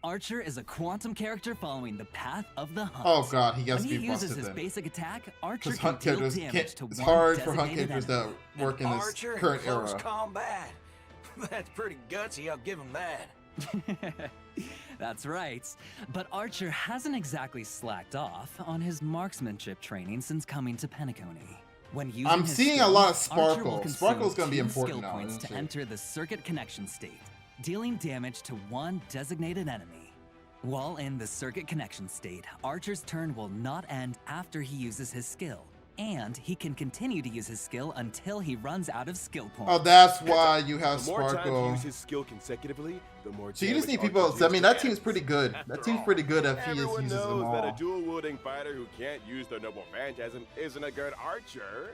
Archer is a quantum character following the path of the hunt. Oh god, he has When to he be uses busted his then. basic attack, Archer Because can hunt deal characters damage can't. to It's one hard for hunt designated characters to enemy. work in this Archer current in close era. combat. That's pretty gutsy, I'll give him that. That's right. But Archer hasn't exactly slacked off on his marksmanship training since coming to Penacony. When using I'm his seeing a skill, lot of Archer will sparkle. consume Sparkle's gonna be 2 important skill now, points isn't to it? enter the circuit connection state, dealing damage to one designated enemy. While in the circuit connection state, Archer's turn will not end after he uses his skill, and he can continue to use his skill until he runs out of skill points. Oh, that's why you have The more time he Sparkle. uses his skill consecutively, the more So you just damage need people. Archer I mean, deals that to team's pretty enemies. good. After That team's all, pretty good if he everyone uses them knows that a all. dual-wielding fighter who can't use their noble phantasm isn't a good archer.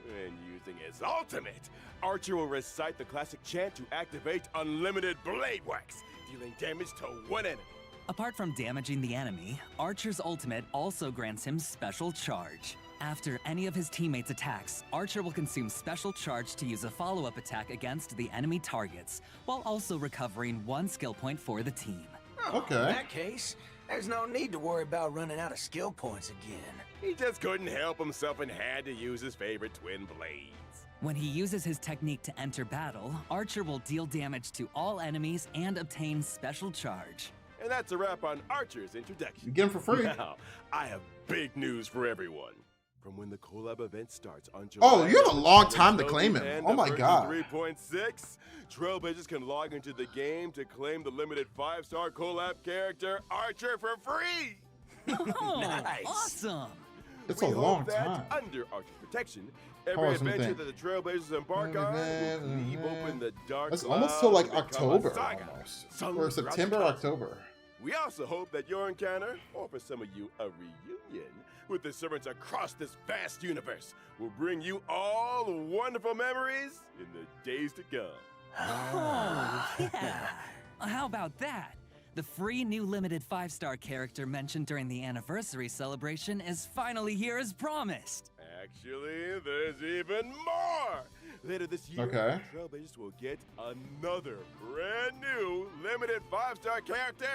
When using his ultimate, Archer will recite the classic chant to activate unlimited blade wax, dealing damage to one enemy. Apart from damaging the enemy, Archer's ultimate also grants him special charge. After any of his teammates' attacks, Archer will consume special charge to use a follow-up attack against the enemy targets, while also recovering 1 skill point for the team. Okay. In that case, there's no need to worry about running out of skill points again. He just couldn't help himself and had to use his favorite twin blades. When he uses his technique to enter battle, Archer will deal damage to all enemies and obtain special charge. And that's a wrap on Archer's introduction. You get him for free. Now, I have big news for everyone. From when the collab event starts on July Oh, you have a long 11th time to until claim the him. end Oh of my version god. 3.6, Trailblazers can log into the game to claim the limited 5-star collab character Archer for free. Oh, Nice. awesome! It's We a hope long that time. under Archer's protection, Hold every on, let me adventure think. that the Trailblazers embark on will leave open the dark That's almost till like clouds and become a October, saga, almost, sung or throughout the September, cosmos. October. We also hope that your encounter, or for some of you, a reunion, with the servants across this vast universe will bring you all wonderful memories in the days to come. Oh, yeah. How about that? The free new limited 5-star character mentioned during the anniversary celebration is finally here as promised. Actually, there's even more! Later this year, Okay. Trailblazers will get another brand new limited 5-star character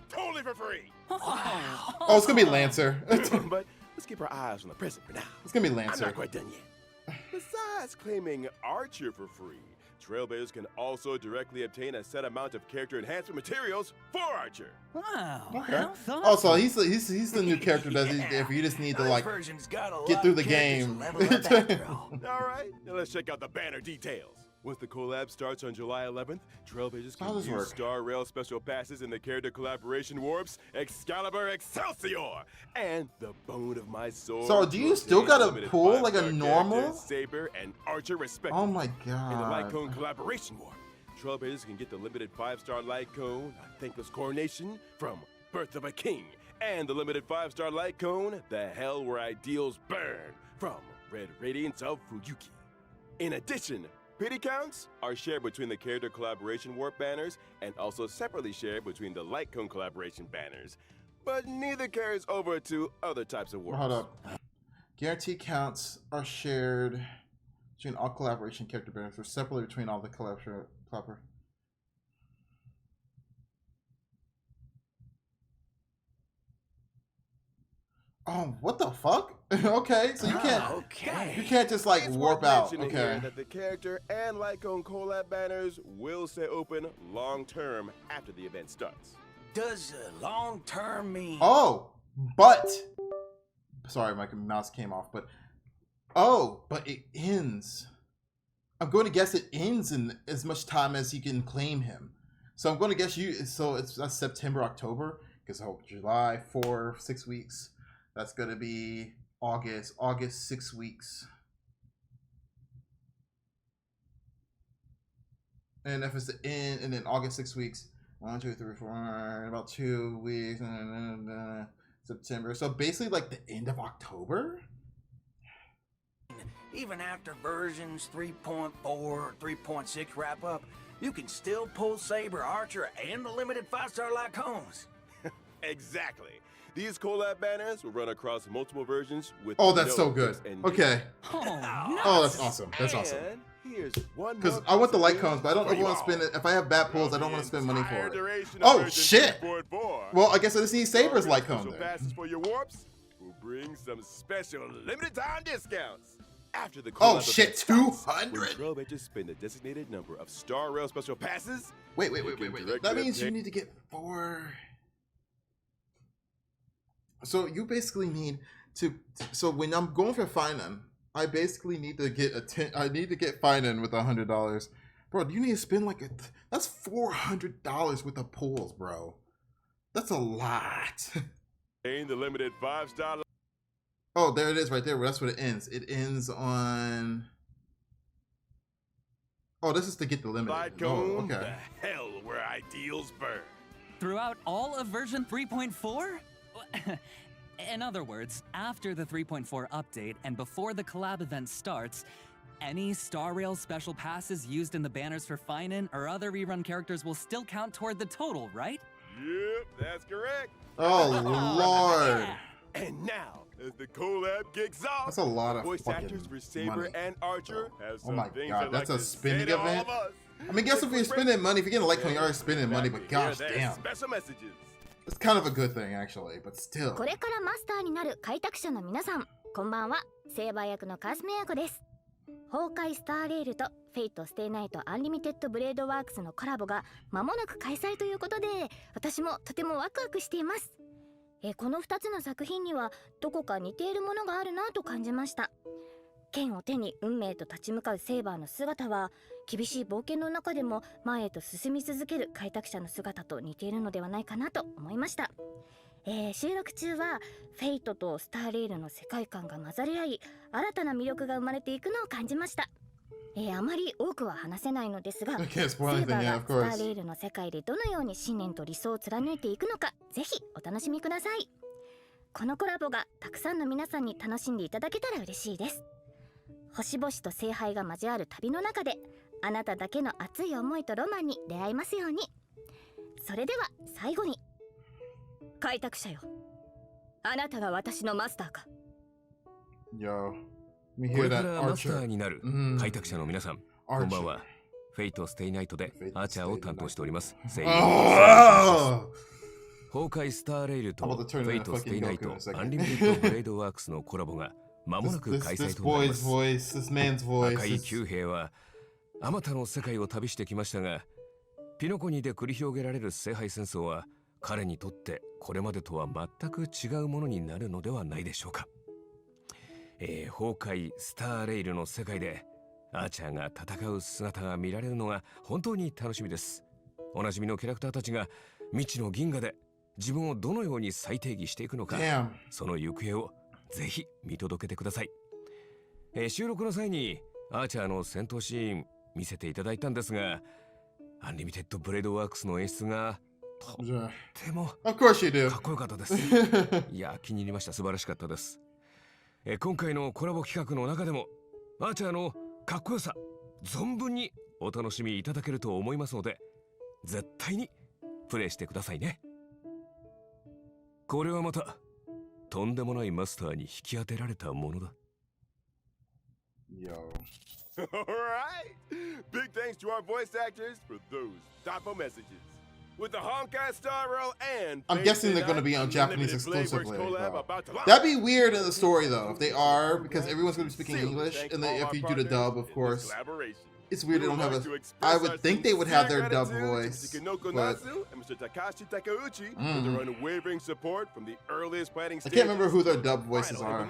totally for free. Wow. Oh, it's gonna be Lancer. But let's keep our eyes on the present for now. It's gonna be I'm Lancer. not quite done yet. Besides claiming Archer for free, Trailblazers can also directly obtain a set amount of character enhancement materials for Archer. Wow. Okay. How thoughtful. Also, he's the new character that if you just need to like version's got a get lot through of the characters to game. level up after all. All right, now let's check out the banner details. Once the collab starts on July 11th, Trailblazers How can does use work? Star Rail special passes in the character collaboration warps Excalibur Excelsior and the Bone of My Sword. So, do you to still obtain gotta limited pull like a 5-star normal? characters, Saber and Archer respectively. Oh my In the Light god. Cone collaboration warp, Trailblazers can get the limited 5-star Light Cone, A Thankless Coronation from Birth of a King, and the limited 5-star Light Cone, The Hell Where Ideals Burn from Red Radiance of Fuyuki. In addition, pity counts are shared between the character collaboration warp banners and also separately shared between the Light Cone collaboration banners, but neither carries over to other types of warps. Hold up. Guarantee counts are shared between all collaboration character banners or separately between all the collaboration. Oh, what the fuck? Okay, so you can't just like It's warp worth out. mentioning here Okay. that the character and Light Cone collab banners will stay open long term after the event starts. Does long term mean? Oh, but sorry, my mouse came off. But but it ends. I'm going to guess it ends in as much time as you can claim him. So I'm going to guess that's September, October. Because July 6 weeks. That's going to be August 6 weeks. And if it's the end, and then August 6 weeks, 1, 2, 3, 4, about 2 weeks, September. So basically, like the end of October. Even after versions 3.4 or 3.6 wrap up, you can still pull Saber, Archer, and the limited 5-star Light Cones. Exactly. These collab banners will run across multiple versions with Oh, that's no so good. fixed end Okay. Oh, Oh, that's awesome. That's awesome. And here's one Because more I want the piece light of cones, but I don't news for want to you spend all. it. If I have bad pulls, I don't The want to spend money entire for it. duration of Oh, version shit. 3.4, Well, I guess I just need Saber's Star light Rail cone special then. passes for your warps will bring some special limited time discounts. After the Oh, collab shit, event starts, 200? when Trailblazers spend a designated number of Star Rail special passes. Wait. you can directly That means you obtain- need to get 4. So you basically need to. So when I'm going for Finan, I basically need to get I need to get Finan with $100, bro. You need to spend like that's $400 worth of pulls, bro. That's a lot. Obtain the limited 5-star. Oh, there it is, right there. That's where it ends. It ends on. Oh, this is to get the limited. Light Oh, cone, okay. the hell where ideals burn. throughout all of version 3.4? In other words, after the 3.4 update and before the collab event starts, any Star Rail special passes used in the banners for Finan or other rerun characters will still count toward the total, right? Yep, that's correct. Oh Lord, And now, as the collab kicks off, that's a lot of voice fucking actors for Saber money. and Archer have Oh some my things God, they'd that's like a to say spending to all event? of us. I mean, guess if you're spending money, if you're getting a light cone, you're already spending money. But gosh Hear their damn, special messages. it's kind of a good thing actually. But still, これからマスターになる開拓者の皆さん、こんばんは。セーバー役のカスメヤコです。崩壊スターレールとフェイトステイナイトアンリミテッドブレードワークスのコラボが間もなく開催ということで、私もとてもワクワクしています。この2つの作品にはどこか似ているものがあるなと感じました。剣を手に運命と立ち向かうセーバーの姿は、厳しい冒険の中でも前へと進み続ける開拓者の姿と似ているのではないかなと思いました。収録中はフェイトとスターレールの世界観が混ざり合い、新たな魅力が生まれていくのを感じました。あまり多くは話せないのですが、 I can't セ spoil イバ anything, ー yeah, が of スター course. レールの世界でどのように信念と理想を貫いていくのか、ぜひお楽しみください。このコラボがたくさんの皆さんに楽しんでいただけたら嬉しいです。星々と聖杯が交わる旅の中で、あなただけの熱い思いとロマンに出会えますように。それでは最後に、開拓者よ、あなたが私のマスターか。 Yo, me こ hear れか that らマスター Archer. になる開拓者の皆さん、こんばんは。フェイトステイナイトでアーチャーを担当しております。声優 Oh! 崩壊スターレイルと I'm フ about to turn ェイ into トステイ fucking ナイ Goku in ト a アンリ second. ミテッドブレードワークスのコラボが間もなく This, 開 this 催となりま boy's す。 voice, this man's voice. 赤い is- 騎兵はあまたの世界を旅してきましたが、ピノコニで繰り広げられる聖杯戦争は彼にとってこれまでとは全く違うものになるのではないでしょうか。崩壊スターレイルの世界でアーチャーが戦う姿が見られるのが本当に楽しみです。おなじみのキャラクターたちが未知の銀河で自分をどのように再定義していくのか、 Damn. その行方をぜひ見届けてください。収録の際にアーチャーの戦闘シーン見せていただいたんですが、アンリミテッドブレードワークスの演出がと Yeah. っても Of course you do. かっこよかったです。いや、気に入りました。素晴らしかったです。今回のコラボ企画の中でもアーチャーのかっこよさ存分にお楽しみいただけると思いますので、絶対にプレイしてくださいね。これはまたとんでもないマスターに引き当てられたものだ。 Yo. Alright! Big thanks to our voice actors for those thoughtful messages. With the Honkai Star Rail and I'm guessing they're going to be on Japanese exclusively. That'd be weird in the story though, if they are, because everyone's going to be speaking English, and then if you do the dub, of course. It's weird they don't have a... I would think they would have their dub voice, but... and Mr. Takashi Takeuchi for their unwavering support from the earliest planning I can't remember who their dub voices are.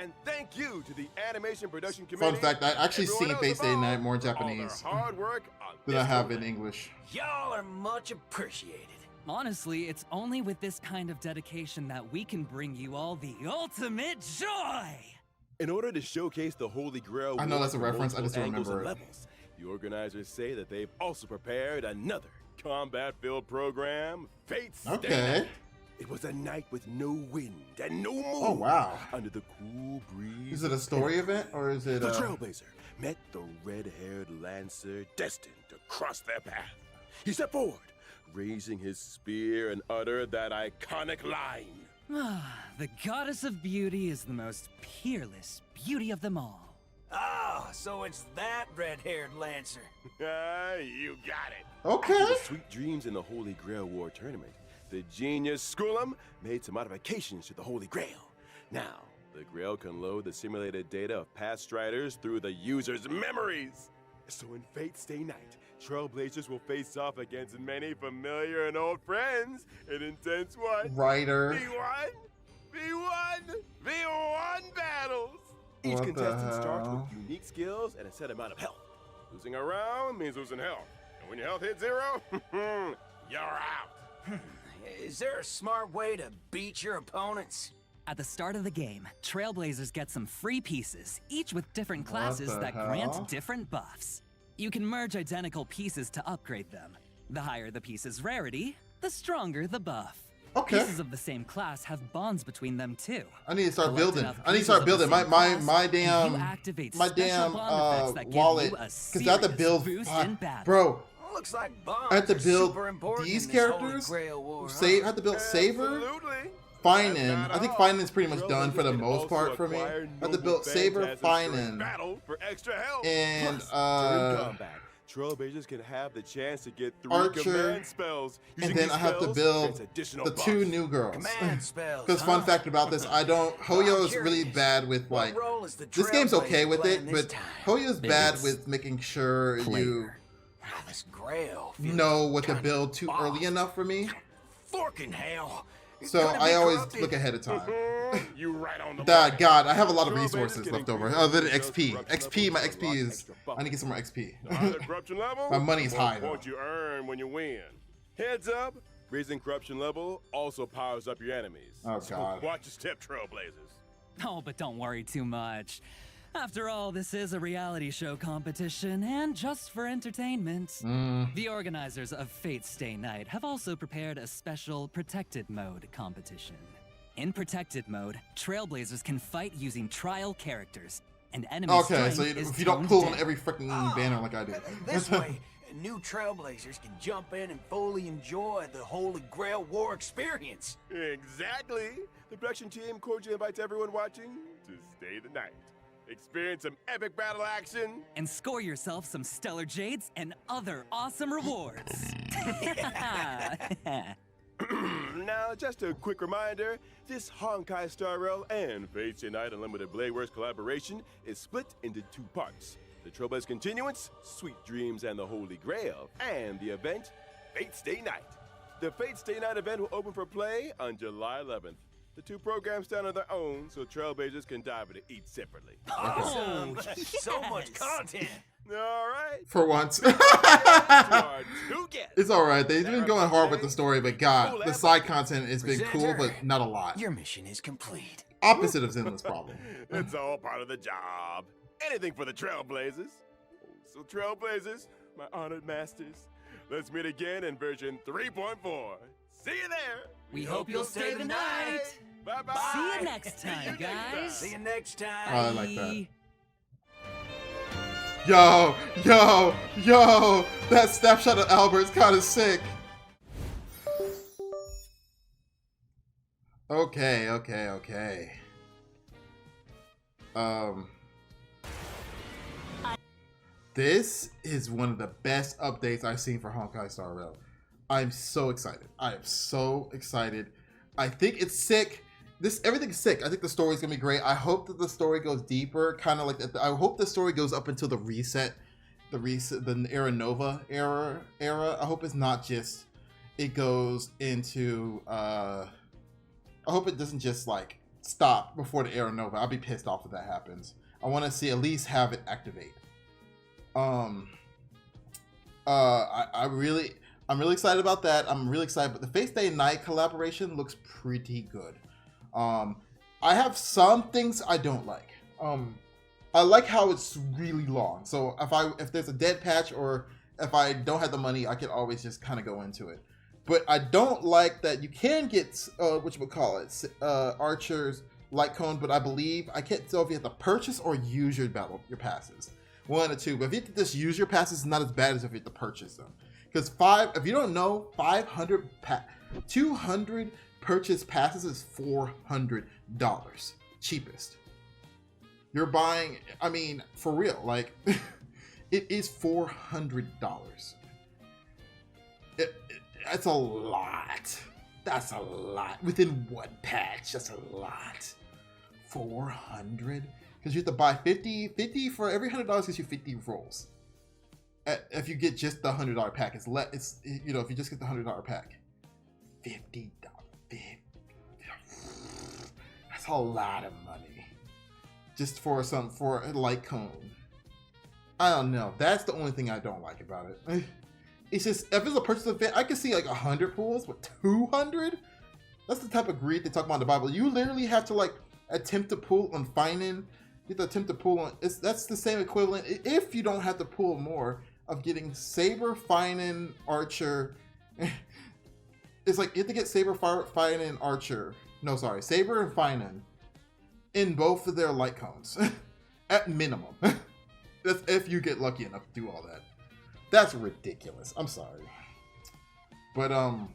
And thank you to the animation production committee. Fun fact, I actually seen Fate Stay Night more in for all their Japanese hard work on than I this have program. in English. Y'all are much appreciated. Honestly, it's only with this kind of dedication that we can bring you all the ultimate joy! In order to showcase the Holy Grail, I know that's a from reference, I just don't multiple angles remember and it. levels, the organizers say that they've also prepared another combat-filled program, Fate Stay Okay. Night. It was a night with no wind and no moon. Oh, wow. Under the cool breeze. Is it a story event, or is it The Trailblazer met the red-haired Lancer destined to cross their path. He stepped forward, raising his spear and uttered that iconic line. The goddess of beauty is the most peerless beauty of them all. Oh, so it's that red-haired Lancer. You got it. Okay. After the sweet dreams in the Holy Grail War tournament, the genius Skullum made some modifications to the Holy Grail. Now, the Grail can load the simulated data of past striders through the user's memories. So in Fate Stay Night, Trailblazers will face off against many familiar and old friends in intense what? Writer. V1 battles. Each What the contestant starts hell? with unique skills and a set amount of health. Losing a round means losing health. And when your health hits 0, you're out. Is there a smart way to beat your opponents? At the start of the game, Trailblazers get some free pieces, each with different What classes the that hell? grant different buffs. You can merge identical pieces to upgrade them. The higher the piece's rarity, the stronger the buff. Okay. Pieces of the same class have bonds between them too. I need to start Collect building. enough I need to pieces start of the building. same My class, damn and you activate my special damn bond effects that give wallet. you a Because I have to serious build boost in battle. bro. Looks like bonds I have to are build super important these in this Holy characters. Grail War, huh? I have to build Saber, Absolutely. Finan. I think Finan's pretty much done for the Trailblazers can most also part for me. I acquire have to build noble Saber, phantasms during Finan, battle for extra health. and Plus, during combat, Trailblazers can have the chance to get 3 Archer, command spells. and Using then these I have to spells build grants additional the buffs. 2 new girls. Command spells. Because fun huh? fact about this, I don't. Hoyo is really curious. bad with like. What role is the This game's okay Trailblazer with playing it, this but time? Hoyo's bad It's with making sure you player. This Grail feels know what to kinda build too early boss. enough for me. Forking hell. It's So gonna be I always corrupted. look ahead of time. You right on the God, money. God, I have a lot of Trailblazers resources can left over, increase other than users' XP. corruption XP, my levels to XP unlock is. extra I need to get some more XP. The higher the corruption level, My money's the more high, though. points you earn when you win. Heads up, raising corruption level also powers up your enemies. Oh, So God. watch your step, Trailblazers. Oh, but don't worry too much. After all, this is a reality show competition, and just for entertainment. The organizers of Fate Stay Night have also prepared a special Protected Mode competition. In Protected Mode, Trailblazers can fight using trial characters, and enemy Okay, so strength is if you don't toned pull down. on every freaking banner like I do. This way, new Trailblazers can jump in and fully enjoy the Holy Grail War experience. Exactly. The production team cordially invites everyone watching to stay the night. Experience some epic battle action. And score yourself some stellar jades and other awesome rewards. Now, just a quick reminder, this Honkai Star Rail and Fate Stay Night Unlimited Blade Works collaboration is split into 2 parts. The Trailblaze Continuance, Sweet Dreams and the Holy Grail, and the event, Fate Stay Night. The Fate Stay Night event will open for play on July 11th. The 2 programs stand on their own, so Trailblazers can dive into each separately. Awesome! So much content! All right. For once. To our 2 guests. It's alright. They've been going hard with the story, but God, the side content has been cool, but not a lot. Your mission is complete. Opposite of Zenless problem. It's all part of the job. Anything for the Trailblazers. So Trailblazers, my honored masters, let's meet again in version 3.4. See you there. We hope you'll stay the night. Bye-bye. See you next time, guys. See you next time. I like that. Yo, that snapshot of Albert's kind of sick. Okay. This is one of the best updates I've seen for Honkai Star Rail. I'm so excited. I am so excited. I think it's sick. Everything's sick. I think the story's gonna be great. I hope that the story goes deeper, kind of like I hope the story goes up until the Era Nova era. I hope it's not just it goes into. I hope it doesn't just like stop before the Era Nova. I'll be pissed off if that happens. I want to see at least have it activate. I'm really excited about that. I'm really excited, but the Fate Stay Night collaboration looks pretty good. I have some things I don't like. I like how it's really long. So if there's a dead patch or if I don't have the money, I can always just kind of go into it. But I don't like that you can get Archer's Light Cone, but I believe I can't tell if you have to purchase or use your passes. One of the two. But if you have to just use your passes, it's not as bad as if you have to purchase them. Because if you don't know, 200 purchase passes is $400 cheapest. You're buying, I mean, for real, like it is $400. That's a lot. That's a lot within one patch. That's a lot. 400 because you have to buy 50 for every $100 gives you 50 rolls. If you get just the $100 pack, it's if you just get the $100 pack, $50. That's a lot of money just for a light cone. I don't know. That's the only thing I don't like about it. It's just if it's a purchase event, I can see like 100 pulls, but 200? That's the type of greed they talk about in the Bible. You literally have to like attempt to pull on Finan. You have to attempt to pull on. That's the same equivalent if you don't have to pull more of getting Saber, Finan, Archer. It's like you have to get Saber, Finan, Archer. No, sorry, Saber and Finan in both of their light cones at minimum. That's if you get lucky enough to do all that. That's ridiculous. I'm sorry, but I'm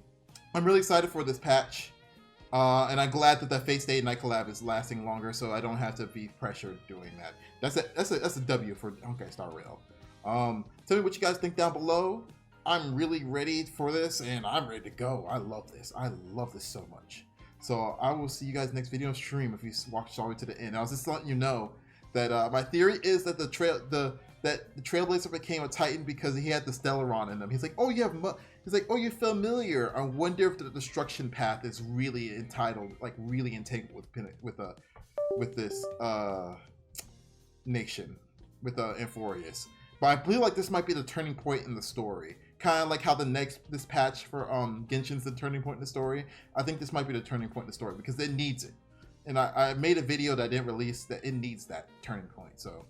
really excited for this patch, and I'm glad that the Fate Stay Night collab is lasting longer, so I don't have to be pressured doing that. That's a W for Honkai Star Rail. Tell me what you guys think down below. I'm really ready for this, and I'm ready to go. I love this. I love this so much. So I will see you guys next video stream if you watch all the way to the end. I was just letting you know that my theory is that the Trailblazer became a Titan because he had the Stellaron in him. He's like, oh, you have. He's like, oh, you're familiar. I wonder if the destruction path is really entangled with this nation, with Amphorius. But I believe like this might be the turning point in the story. Kind of like how this patch for Genshin's the turning point in the story. I think this might be the turning point in the story because it needs it. and I made a video that I didn't release that it needs that turning point. So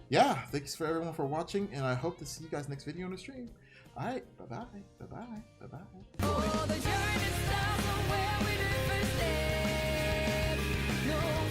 yeah, thanks for everyone for watching, and I hope to see you guys next video on the stream. All right, bye bye, bye bye, bye bye. For the journey starts from where we did first step. No